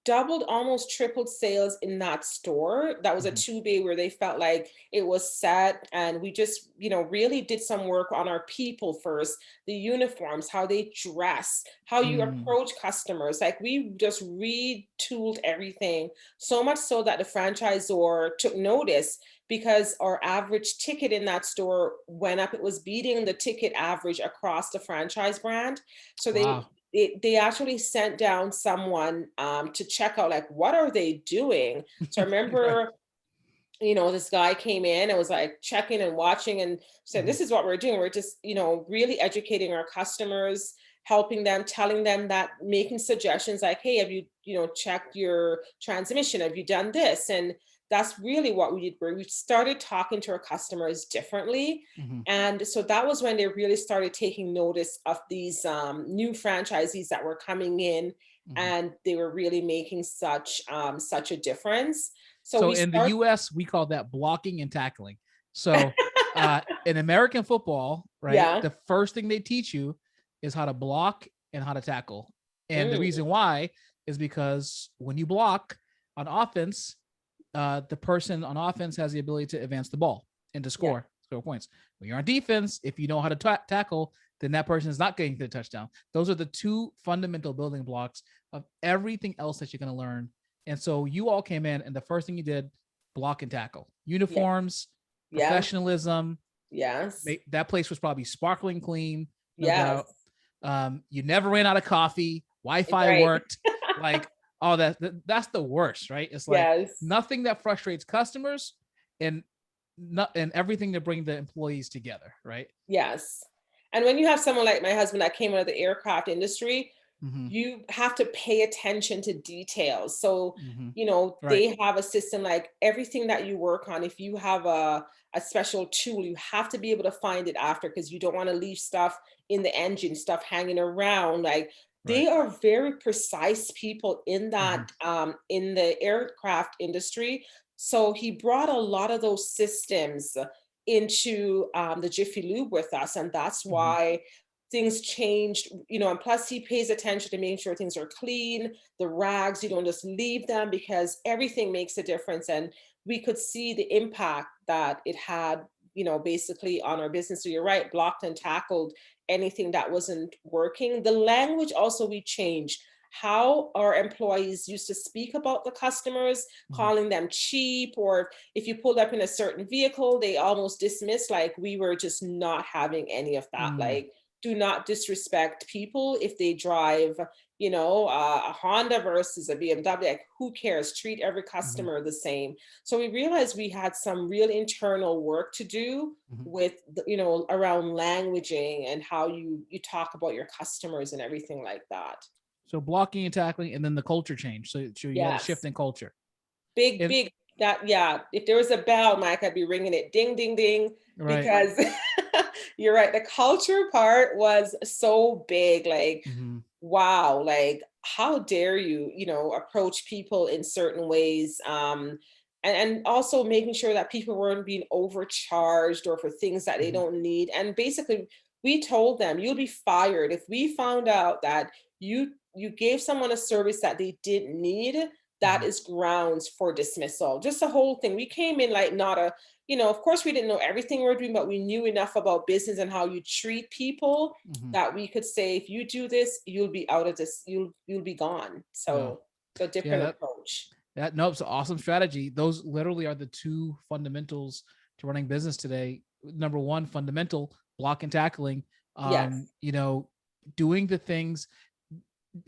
doubled, almost tripled sales in that store. That was a Mhm. 2 bay where they felt like it was set. And we just, really did some work on our people first, the uniforms, how they dress, how you Mm, approach customers. Like we just retooled everything so much so that the franchisor took notice because our average ticket in that store went up. It was beating the ticket average across the franchise brand. So wow. they actually sent down someone to check out like what are they doing. So I Right. remember, this guy came in and was like checking and watching and said, Mhm. this is what we're doing. We're just, really educating our customers, helping them, telling them that, making suggestions like, hey, have you, checked your transmission? Have you done this? And that's really what we did, where we started talking to our customers differently. Mhm. And so that was when they really started taking notice of these new franchisees that were coming in, Mhm. and they were really making such a difference. So So we in the start US, we call that blocking and tackling. So in American football, right, Yeah. the first thing they teach you is how to block and how to tackle. And the Mm, reason why is because when you block on offense, the person on offense has the ability to advance the ball and to yeah. score points. When you're on defense, if you know how to tackle, then that person is not getting the touchdown. Those are the two fundamental building blocks of everything else that you're going to learn. And so you all came in, and the first thing you did, block and tackle, Yeah. uniforms, Yeah. professionalism. Yes. That place was probably sparkling clean, no Yes. doubt. You never ran out of coffee. Wi-Fi Right. worked. Like all that's the worst, right? It's like Yes. nothing that frustrates customers, and everything to bring the employees together, right? Yes. And when you have someone like my husband that came out of the aircraft industry, Mm-hmm. you have to pay attention to details. So, Mm-hmm. Right. they have a system like everything that you work on. If you have a special tool, you have to be able to find it after, because you don't want to leave stuff in the engine, stuff hanging around. Like, they Right. are very precise people in that, Mm-hmm. in the aircraft industry. So he brought a lot of those systems into the Jiffy Lube with us, and that's Mm-hmm. why things changed, and plus he pays attention to making sure things are clean, the rags, you don't just leave them, because everything makes a difference. And we could see the impact that it had, basically on our business. So you're right, blocked and tackled anything that wasn't working. The language also, we changed how our employees used to speak about the customers, calling them cheap, or if you pulled up in a certain vehicle, they almost dismissed, like we were just not having any of that. Mm-hmm. Like, do not disrespect people if they drive, a Honda versus a BMW. Like, who cares? Treat every customer the same. So we realized we had some real internal work to do with, around languaging and how you talk about your customers and everything like that. So blocking and tackling, and then the culture change. So you had a shift Yes. in culture. Big that, yeah. If there was a bell, Mike, I'd be ringing it ding, ding, ding, Right. because you're right. The culture part was so big. Like, wow, like, how dare you, approach people in certain ways. And also making sure that people weren't being overcharged or for things that they don't need. And basically, we told them, you'll be fired if we found out that you gave someone a service that they didn't need. That is grounds for dismissal. Just the whole thing. We came in like not a, of course we didn't know everything we were doing, but we knew enough about business and how you treat people that we could say, if you do this, you'll be out of this, you'll be gone. So a different approach. Nope, it's an awesome strategy. Those literally are the two fundamentals to running business today. Number one, fundamental, block and tackling. Yes. Doing the things,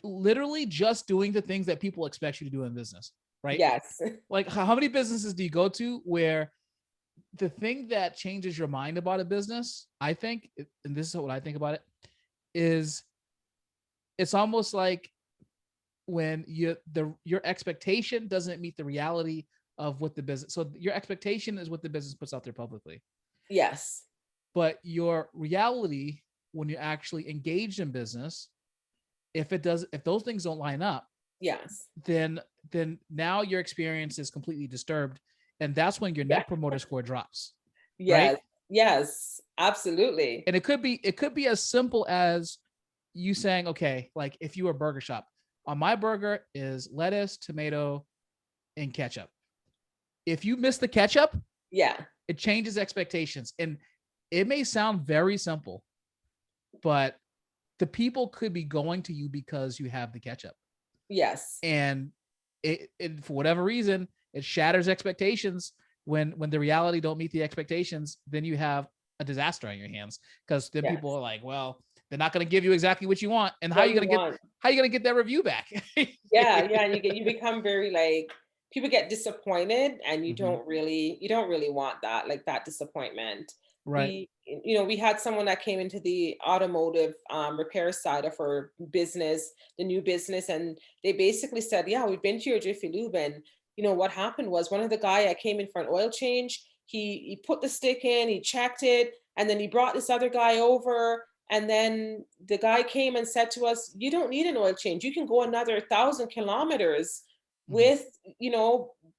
literally just doing the things that people expect you to do in business, right? Yes. Like, how many businesses do you go to where the thing that changes your mind about a business, I think, and this is what I think about it, is it's almost like when your expectation doesn't meet the reality of what the business. So your expectation is what the business puts out there publicly. Yes. But your reality, when you're actually engaged in business, if those things don't line up, yes, then now your experience is completely disturbed, and that's when your net promoter score drops. Yes. Right? Yes, absolutely. And it could be as simple as you saying, okay, like if you were a burger shop, on my burger is lettuce, tomato, and ketchup. If you miss the ketchup, it changes expectations. And it may sound very simple, but the people could be going to you because you have the ketchup. Yes. And it for whatever reason, it shatters expectations. When the reality don't meet the expectations, then you have a disaster on your hands, because then people are like, well, they're not going to give you exactly what you want. And how are you going to get that review back? Yeah. And you become very, like, people get disappointed, and you don't really want that, like, that disappointment. Right. We had someone that came into the automotive repair side of our business, the new business, and they basically said, yeah, we've been to your Jiffy Lube, and what happened was, one of the guy I came in for an oil change, he put the stick in, he checked it, and then he brought this other guy over, and then the guy came and said to us, you don't need an oil change, you can go another 1,000 kilometers with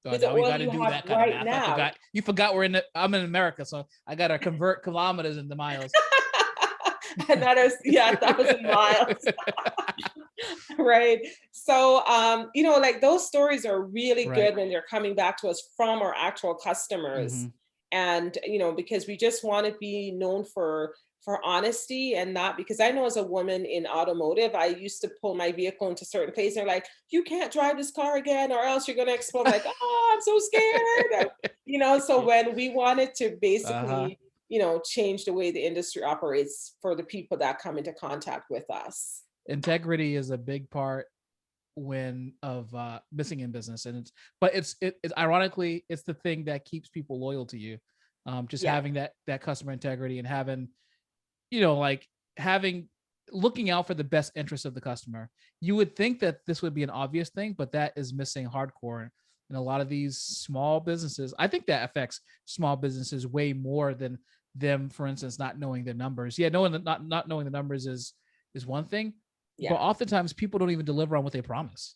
with the oil you have right now. You forgot I'm in America, so I gotta convert kilometers into miles. And that is 1,000 miles. Right. So like, those stories are really good when they're coming back to us from our actual customers. And because we just want to be known for for honesty and not because I know as a woman in automotive, I used to pull my vehicle into certain places. They're like, you can't drive this car again, or else you're going to explode. I'm like, oh, I'm so scared. So when we wanted to Uh-huh. basically, change the way the industry operates for the people that come into contact with us. Integrity is a big part when of missing in business, and it's ironically it's the thing that keeps people loyal to you. Just Yeah. having that customer integrity and having like having looking out for the best interest of the customer. You would think that this would be an obvious thing, but that is missing hardcore in a lot of these small businesses. I think that affects small businesses way more than them, for instance, not knowing their numbers. Yeah, knowing that not knowing the numbers is one thing, but Yeah. oftentimes people don't even deliver on what they promise.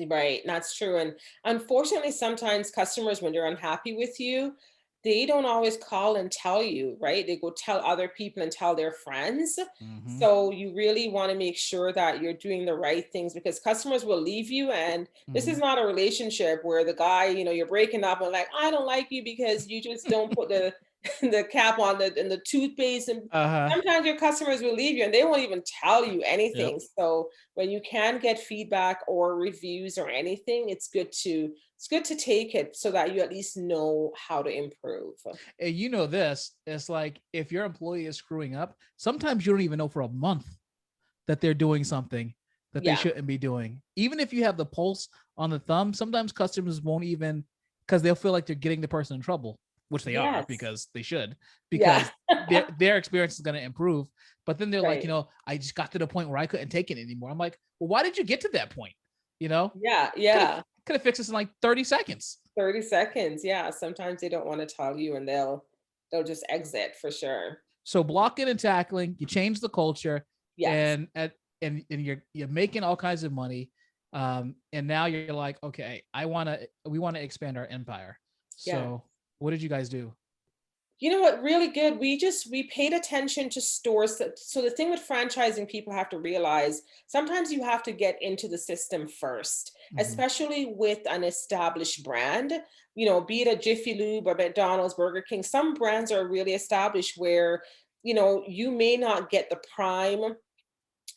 Right, that's true. And unfortunately, sometimes customers, when they're unhappy with you, they don't always call and tell you, right? They go tell other people and tell their friends. Mm-hmm. So you really want to make sure that you're doing the right things because customers will leave you. And this Mm-hmm. is not a relationship where the guy, you're breaking up and like, I don't like you because you just don't put the the cap on the toothpaste. And Uh-huh. sometimes your customers will leave you and they won't even tell you Yep. anything. So when you can get feedback or reviews or anything, it's good to take it so that you at least know how to improve. And this, it's like if your employee is screwing up, sometimes you don't even know for a month that they're doing something that they Yeah. shouldn't be doing. Even if you have the pulse on the thumb, sometimes customers won't even, because they'll feel like they're getting the person in trouble, which they are Yes. because they should, Yeah. because their experience is going to improve. But then they're like, Right. I just got to the point where I couldn't take it anymore. I'm like, well, why did you get to that point? You know, Yeah. could have Yeah. could have fixed this in like 30 seconds. 30 seconds. Yeah. Sometimes they don't want to tell you and they'll just exit for sure. So blocking and tackling, you change the culture, Yes. and you're making all kinds of money. And now you're like, okay, we want to expand our empire. Yeah. So what did you guys do? You know what? Really good. We paid attention to stores. So the thing with franchising, people have to realize sometimes you have to get into the system first, Mm-hmm. especially with an established brand. Be it a Jiffy Lube or McDonald's, Burger King. Some brands are really established where you may not get the prime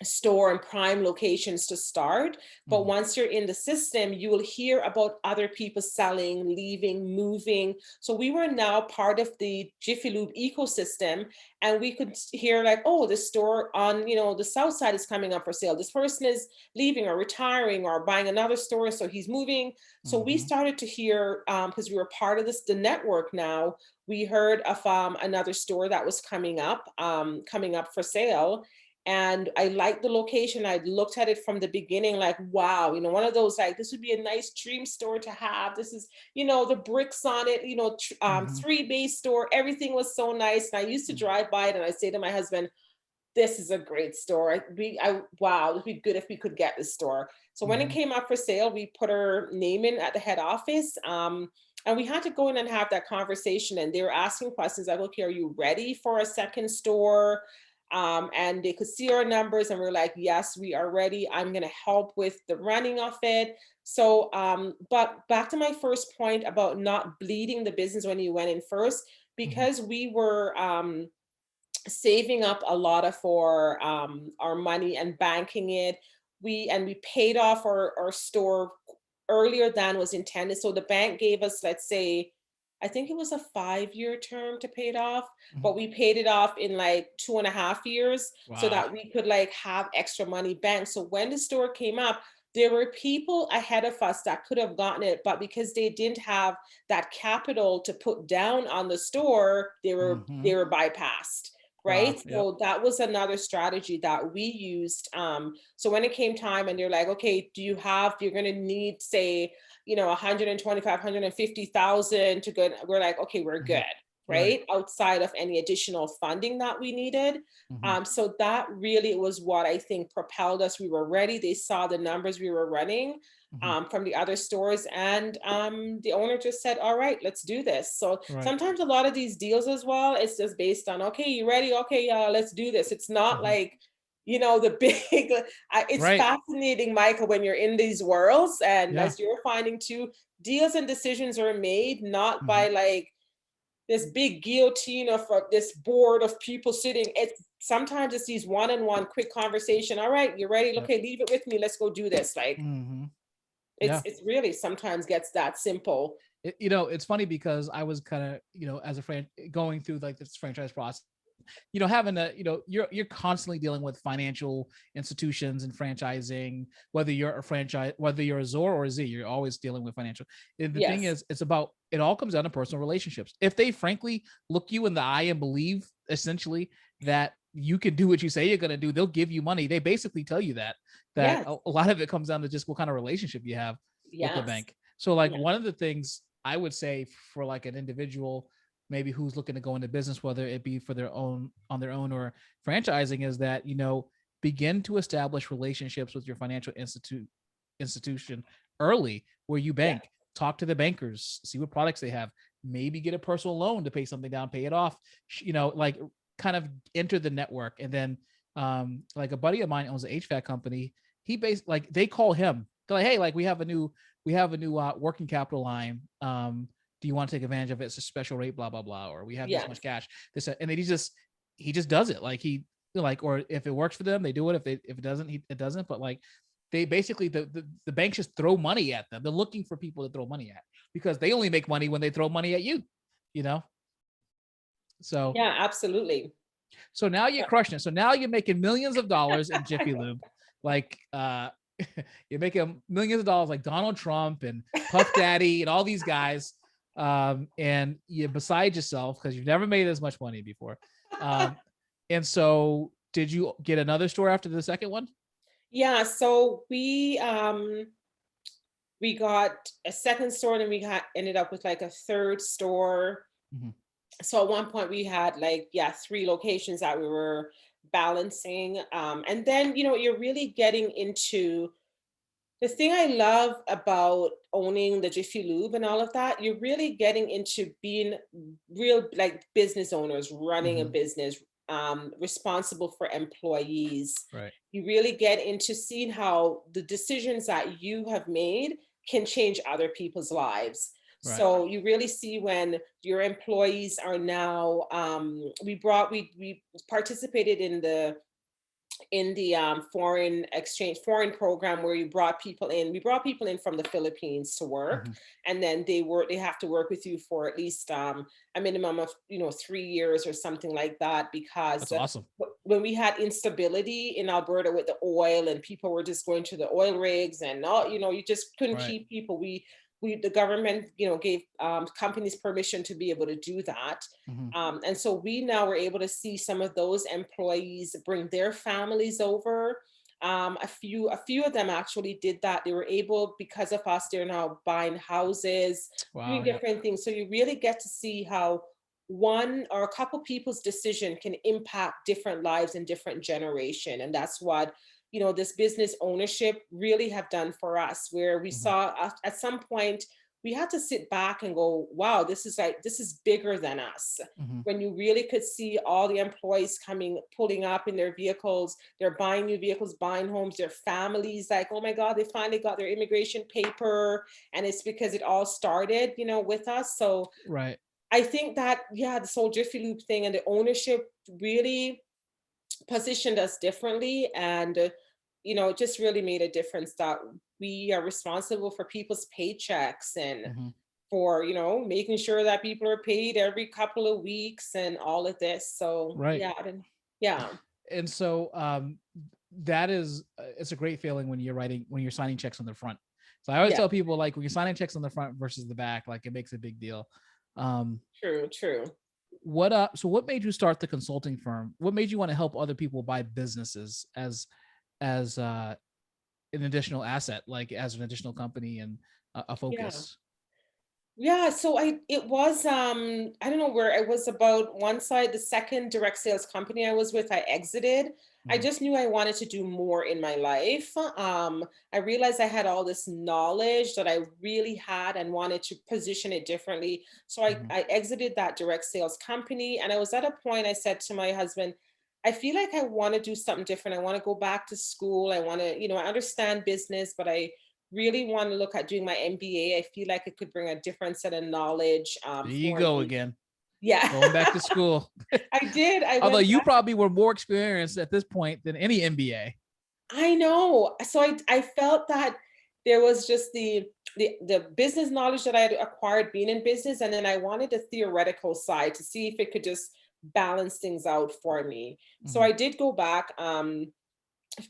store and prime locations to start, but Mm-hmm. once you're in the system you will hear about other people selling, leaving, moving. So we were now part of the Jiffy Lube ecosystem, and we could hear like, oh, this store on the south side is coming up for sale, this person is leaving or retiring or buying another store, so he's moving. So we Mm-hmm. started to hear, because we were part of the network now, we heard of another store that was coming up for sale. And I liked the location. I looked at it from the beginning, like, wow, one of those, like, this would be a nice dream store to have. This is, the bricks on it, Mm-hmm. 3 bay store. Everything was so nice. And I used to drive by it and I say to my husband, this is a great store. Wow, it'd be good if we could get this store. So when it Mm-hmm. came up for sale, we put our name in at the head office. And we had to go in and have that conversation. And they were asking questions like, okay, are you ready for a second store? And they could see our numbers and we're like, yes, we are ready. I'm going to help with the running of it. So, but back to my first point about not bleeding the business when you went in first, Mm-hmm. because we were saving up a lot of our money and banking it. We paid off our store earlier than was intended. So the bank gave us, let's say, I think it was a 5-year term to pay it off, Mm-hmm. but we paid it off in like 2.5 years so Wow. that we could like have extra money banked. So when the store came up, there were people ahead of us that could have gotten it, but because they didn't have that capital to put down on the store, they were Mm-hmm. they were bypassed. Wow. Right. Yep. So that was another strategy that we used. So when it came time and they're like, okay, you're going to need, say, 125, 150,000 to go. We're like, okay, we're Mm-hmm. good. Right. Right. Outside of any additional funding that we needed. Mm-hmm. So that really was what I think propelled us. We were ready. They saw the numbers we were running Mm-hmm. from the other stores. And the owner just said, all right, let's do this. So Right. sometimes a lot of these deals as well, it's just based on, okay, you ready? Okay, let's do this. It's not Mm-hmm. like, the big, it's Right. fascinating, Michael, when you're in these worlds. And Yeah. as you're finding too, deals and decisions are made not Mm-hmm. by like, this big guillotine of this board of people sitting. It's sometimes it's these one-on-one quick conversation. All right, you ready? Yep. Okay, leave it with me. Let's go do this. Like Hmm. it's Yeah. it's really sometimes gets that simple. It's funny because I was kind of, as a friend going through like this franchise process, having a, you're constantly dealing with financial institutions and franchising, whether you're a franchise, whether you're a Zor or a Z, you're always dealing with financial. And the thing Yes. is, it all comes down to personal relationships. If they frankly look you in the eye and believe essentially that you can do what you say you're going to do, they'll give you money. They basically tell you that Yes. a lot of it comes down to just what kind of relationship you have with the Yes. bank. So like Yes. one of the things I would say for like an individual maybe who's looking to go into business, whether it be for their own on their own or franchising, is that begin to establish relationships with your financial institution early where you Yeah. bank. Talk to the bankers, see what products they have, maybe get a personal loan to pay something down, pay it off, like kind of enter the network. And then like a buddy of mine owns an HVAC company. He like they call him, they're like, hey, like we have a new working capital line. Do you want to take advantage of it? It's a special rate, blah blah blah, or we have this much Yes. cash. This, and then he just does it. Like or if it works for them, they do it. If it doesn't, it doesn't. But like they basically the banks just throw money at them. They're looking for people to throw money at because they only make money when they throw money at you. So Yeah, absolutely. so now you're crushing it. So now you're making millions of dollars in Jiffy Lube, like you're making millions of dollars like Donald Trump and Puff Daddy and all these guys. And you're beside yourself because you've never made as much money before. And so did you get another store after the second one? Yeah, so we got a second store and we ended up with like a third store. Mm-hmm. So at one point we had like, yeah, 3 locations that we were balancing. And then, you're really getting into the thing I love about owning the Jiffy Lube and all of that. You're really getting into being real like business owners, running a Mm-hmm. business, responsible for employees. Right. You really get into seeing how the decisions that you have made can change other people's lives. Right. So you really see when your employees are now, we participated in the foreign program where you brought people in. We brought people in from the Philippines to work, Mm-hmm. and then they have to work with you for at least a minimum of 3 years or something like that, because That's awesome. when we had instability in Alberta with the oil and people were just going to the oil rigs and all, you just couldn't Right. keep people. The government, gave companies permission to be able to do that. Mm-hmm. And so we now were able to see some of those employees bring their families over. A few of them actually did that. They were able, because of us, they're now buying houses, Wow. doing Yeah. different things. So you really get to see how one or a couple people's decision can impact different lives and different generation. And that's what this business ownership really have done for us, where we Mm-hmm. saw at some point we had to sit back and go, wow, this is bigger than us. Mm-hmm. When you really could see all the employees pulling up in their vehicles, they're buying new vehicles, buying homes, their families like, oh my God, they finally got their immigration paper. And it's because it all started, with us. So Right. I think that, yeah, the whole Jiffy Lube thing and the ownership really positioned us differently. And it just really made a difference that we are responsible for people's paychecks and Mm-hmm. for making sure that people are paid every couple of weeks and all of this. So Right. yeah. And so that is it's a great feeling when you're signing checks on the front. So I always Yeah. tell people, like, when you're signing checks on the front versus the back, like, it makes a big deal. True. So what made you start the consulting firm? What made you want to help other people buy businesses as an additional asset, like as an additional company and a focus? Yeah, so it was I don't know where it was. About one side, the second direct sales company I was with, I exited. I Mhm. just knew I wanted to do more in my life. I realized I had all this knowledge that I really had and wanted to position it differently. So Mhm. I exited that direct sales company, and I was at a point I said to my husband, I feel like I want to do something different. I want to go back to school. I want to, I understand business, but I really want to look at doing my MBA. I feel like it could bring a different set of knowledge There you for go me. again. Yeah, going back to school. I did. I Although went you back. probably were more experienced at this point than any MBA. I know. So I felt that there was just the business knowledge that I had acquired being in business, and then I wanted the theoretical side to see if it could just balance things out for me. So Mhm. I did go back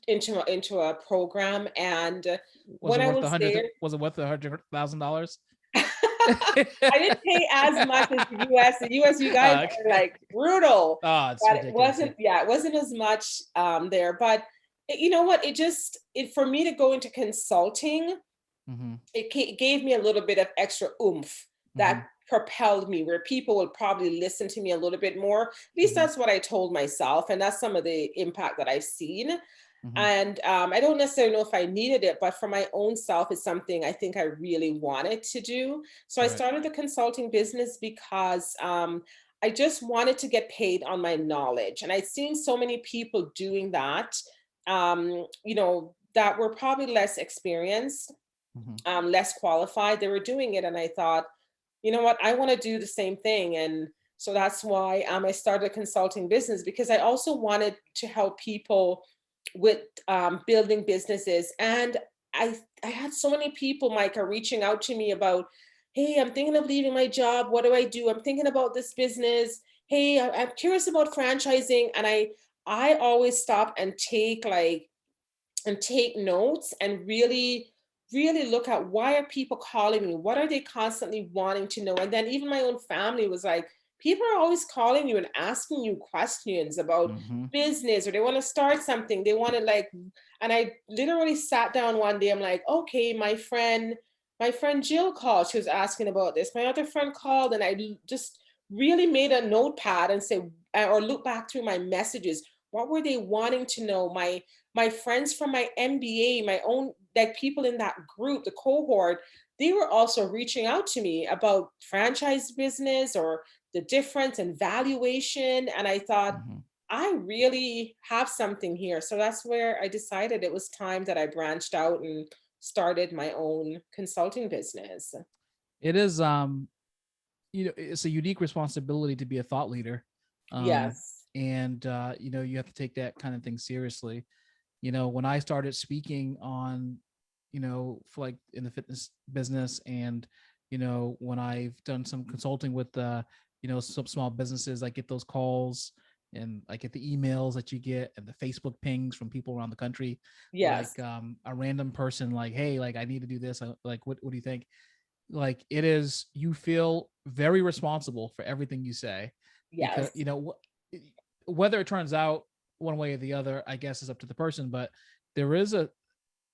into a program, and Was when it I worth was there, $100,000? I didn't pay as much as the US. The US, you guys are Okay. like brutal, Oh, it's but it ridiculous wasn't. here. Yeah, it wasn't as much there. But you know what? It for me to go into consulting, Mm-hmm. it gave me a little bit of extra oomph Mm-hmm. that propelled me, where people would probably listen to me a little bit more. At least Mm-hmm. that's what I told myself, and that's some of the impact that I've seen. Mm-hmm. And I don't necessarily know if I needed it, but for my own self, it's something I think I really wanted to do. So I Right. started the consulting business because I just wanted to get paid on my knowledge. And I'd seen so many people doing that, that were probably less experienced, Mm-hmm. less qualified. They were doing it. And I thought, you know what, I want to do the same thing. And so that's why I started a consulting business, because I also wanted to help people with building businesses. And I had so many people, Micah, reaching out to me about, hey, I'm thinking of leaving my job. What do I do? I'm thinking about this business. Hey, I'm curious about franchising. And I always stop and take notes and really look at, why are people calling me? What are they constantly wanting to know? And then even my own family was like, people are always calling you and asking you questions about Mm-hmm. business, or they want to start something. They want to like, and I literally sat down one day. I'm like, okay, my friend Jill called. She was asking about this. My other friend called, and just really made a notepad and say, or look back through my messages. What were they wanting to know? My friends from my MBA, my own, like people in that group, the cohort, they were also reaching out to me about franchise business or the difference and valuation. And I thought, Mm-hmm. I really have something here. So that's where I decided it was time that I branched out and started my own consulting business. It is it's a unique responsibility to be a thought leader. Um Yes. and you have to take that kind of thing seriously. When I started speaking on, for like in the fitness business, and when I've done some consulting with some small businesses, I get those calls and I get the emails that you get and the Facebook pings from people around the country, Yes. like a random person like, hey, like I need to do this. Like, what do you think? Like, it is, you feel very responsible for everything you say, because Yes. whether it turns out one way or the other, I guess, is up to the person, but there is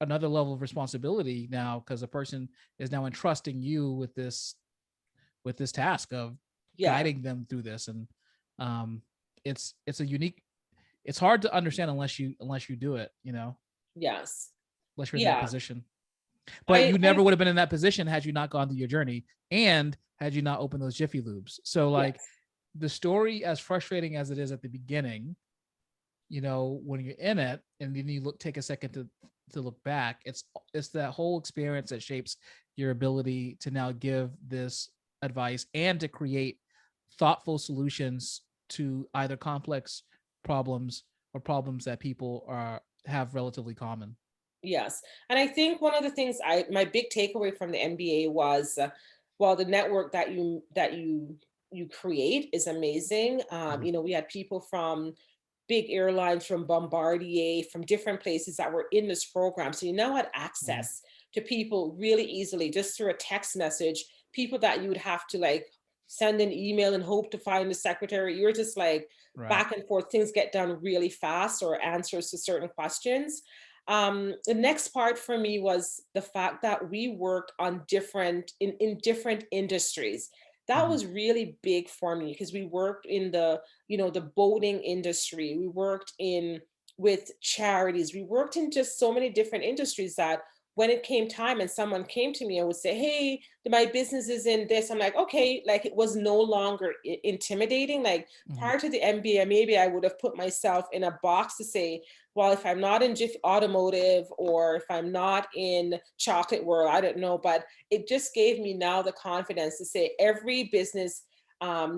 another level of responsibility now, because a person is now entrusting you with this task of Yeah. guiding them through this. And um it's a unique, it's hard to understand unless you do it, Yes. unless you're in that Yeah. position. But I, you I never would have been in that position had you not gone through your journey, and had you not opened those jiffy lubes. So like, yes. the story, as frustrating as it is at the beginning, when you're in it and then you take a second to look back, it's that whole experience that shapes your ability to now give this advice and to create thoughtful solutions to either complex problems or problems that people have relatively common. Yes. And I think one of the things my big takeaway from the MBA was, well, the network that you create is amazing. Mm-hmm. We had people from big airlines, from Bombardier, from different places that were in this program. So you now had Mm-hmm. access to people really easily, just through a text message, people that you would have to like send an email and hope to find the secretary. You're just like Right. back and forth. Things get done really fast, or answers to certain questions. The next part for me was the fact that we worked on in different industries. That Mm-hmm. was really big for me, because we worked in the boating industry. We worked in with charities. We worked in just so many different industries that when it came time and someone came to me, I would say, hey, my business is in this. I'm like, okay, like it was no longer intimidating. Like Mm-hmm. prior to the MBA, maybe I would have put myself in a box to say, well, if I'm not in automotive, or if I'm not in chocolate world, I don't know. But it just gave me now the confidence to say every business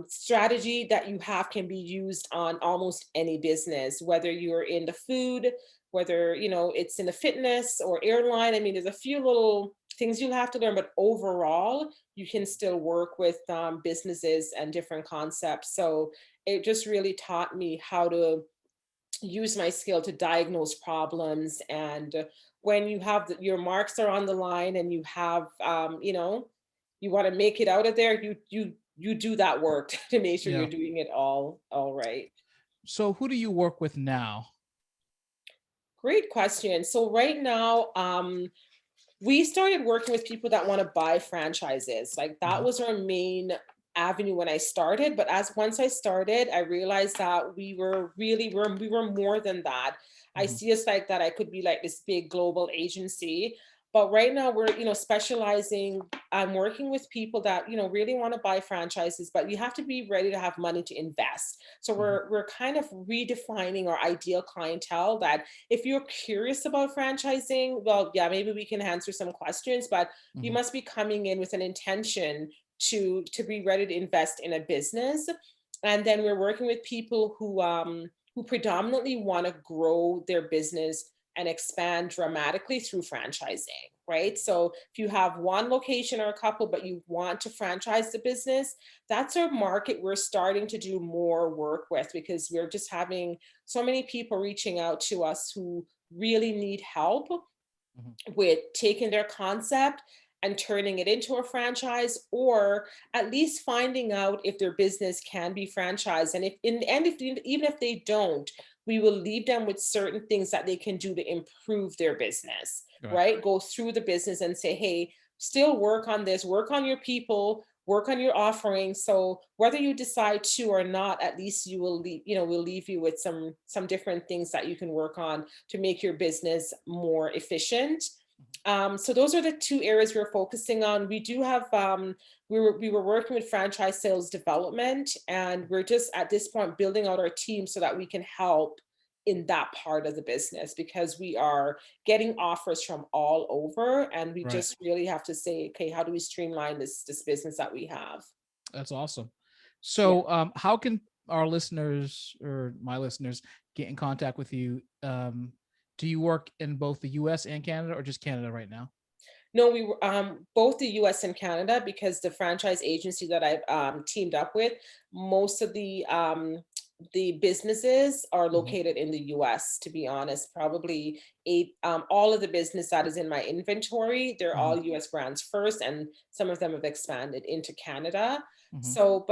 strategy that you have can be used on almost any business, whether you're in the food, whether it's in the fitness or airline. I mean, there's a few little things you'll have to learn, but overall, you can still work with businesses and different concepts. So it just really taught me how to use my skill to diagnose problems. And when you have your marks are on the line and you have, you want to make it out of there, you do that work to make sure you're Yeah. doing it all right. So who do you work with now? Great question. So right now, we started working with people that want to buy franchises. Like that Mhm, was our main avenue when I started. But as once I started, I realized that we were more than that. I mhm, see us like that. I could be like this big global agency. But right now we're, specializing. I'm working with people that, really want to buy franchises, but you have to be ready to have money to invest. So mhm, we're kind of redefining our ideal clientele that if you're curious about franchising, well, yeah, maybe we can answer some questions, but you mhm. must be coming in with an intention to be ready to invest in a business. And then we're working with people who predominantly want to grow their business and expand dramatically through franchising, right? So if you have one location or a couple, but you want to franchise the business, that's our market we're starting to do more work with, because we're just having so many people reaching out to us who really need help Mhm. with taking their concept and turning it into a franchise, or at least finding out if their business can be franchised. And if in the end, if even if they don't, we will leave them with certain things that they can do to improve their business, Right. right? Go through the business and say, hey, still work on this, work on your people, work on your offering. So whether you decide to or not, at least you will leave, we'll leave you with some different things that you can work on to make your business more efficient. So those are the two areas we're focusing on. We do have we were working with franchise sales development, and we're just at this point building out our team so that we can help in that part of the business, because we are getting offers from all over, and we Right. just really have to say, okay, how do we streamline this business that we have? That's awesome. Yeah. So, how can our listeners or my listeners get in contact with you? Do you work in both the U.S. and Canada, or just Canada right now? No, we were both the US and Canada, because the franchise agency that I've teamed up with, most of the businesses are Mhm, located in the US, to be honest. Probably all of the business that is in my inventory, they're mhm, all US brands first, and some of them have expanded into Canada. mhm, So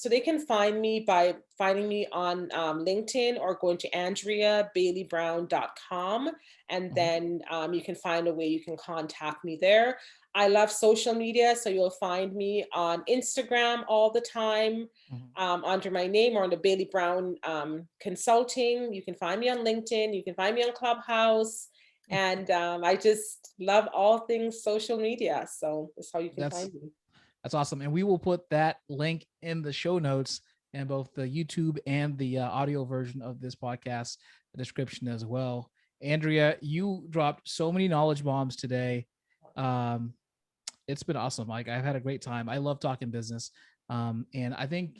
they can find me by finding me on LinkedIn, or going to andreabailey-brown.com, and mhm, then you can find a way you can contact me there. I love social media, so you'll find me on Instagram all the time, mhm. under my name, or on the Bailey Brown Consulting. You can find me on LinkedIn. You can find me on Clubhouse, and I just love all things social media. So that's how you can That's find me. That's awesome. And we will put that link in the show notes and both the YouTube and the audio version of this podcast description as well. Andrea, you dropped so many knowledge bombs today. Um, it's been awesome. Like I've had a great time. I love talking business. And I think,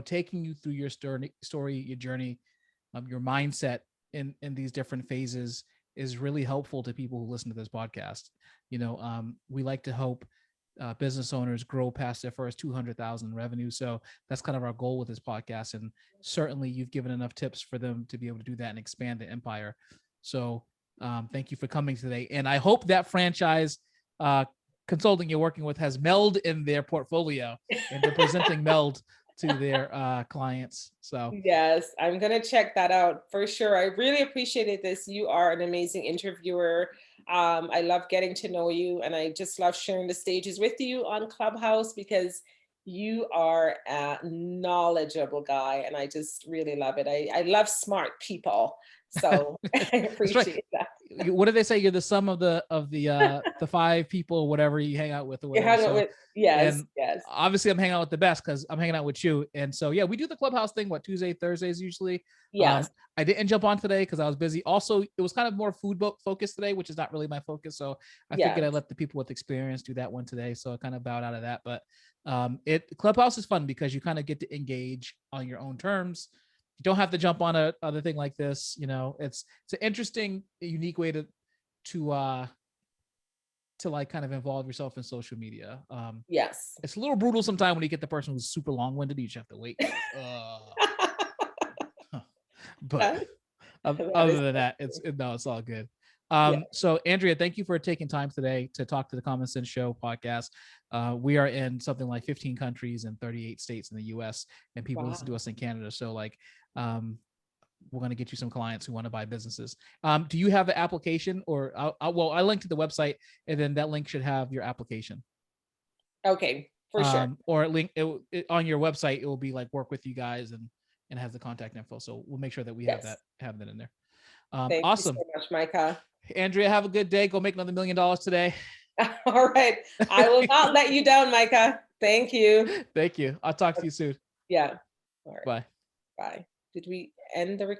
taking you through your story, your journey, your mindset in these different phases is really helpful to people who listen to this podcast. We like to hope business owners grow past their first 200,000 revenue. So that's kind of our goal with this podcast. And certainly you've given enough tips for them to be able to do that and expand the empire. So thank you for coming today. And I hope that franchise uh, consulting you're working with has Meld in their portfolio and they're presenting Meld to their clients. So Yes, I'm gonna check that out for sure. I really appreciated this. You are an amazing interviewer. I love getting to know you, and I just love sharing the stages with you on Clubhouse, because you are a knowledgeable guy, and I just really love it. I love smart people, so I that's right. appreciate that. what do they say? You're the sum of the 5 people, whatever you hang out with, or You whatever. hang out So, with, yes, and yes, obviously I'm hanging out with the best because I'm hanging out with you. And so, yeah, we do the clubhouse thing. What, Tuesday, Thursdays usually. yes, I didn't jump on today because I was busy. Also, it was kind of more food book focused today, which is not really my focus. So I figured I'd yes, let the people with experience do that one today. So I kind of bowed out of that. But it clubhouse is fun because you kind of get to engage on your own terms. You don't have to jump on a other thing like this. You know, it's an interesting, unique way to like kind of involve yourself in social media. yes. It's a little brutal sometimes when you get the person who's super long-winded. You just have to wait. But That is other than so that, true. it's all good. Yeah. So Andrea, thank you for taking time today to talk to the Common Sense Show podcast. We are in something like 15 countries and 38 states in the US, and people listen to Wow. us in Canada. So like, we're going to get you some clients who want to buy businesses. Do you have an application, or I linked to the website, and then that link should have your application. Okay, for sure. Or link on your website. It will be like work with you guys and has the contact info. So we'll make sure that we have Yes. that in there. Thank you so Awesome. much, Micah. Andrea, have a good day. Go make another $1 million today. All right. I will not let you down, Micah. Thank you. Thank you. I'll talk to you soon. Yeah. All right. Bye. Bye. Did we end the recording?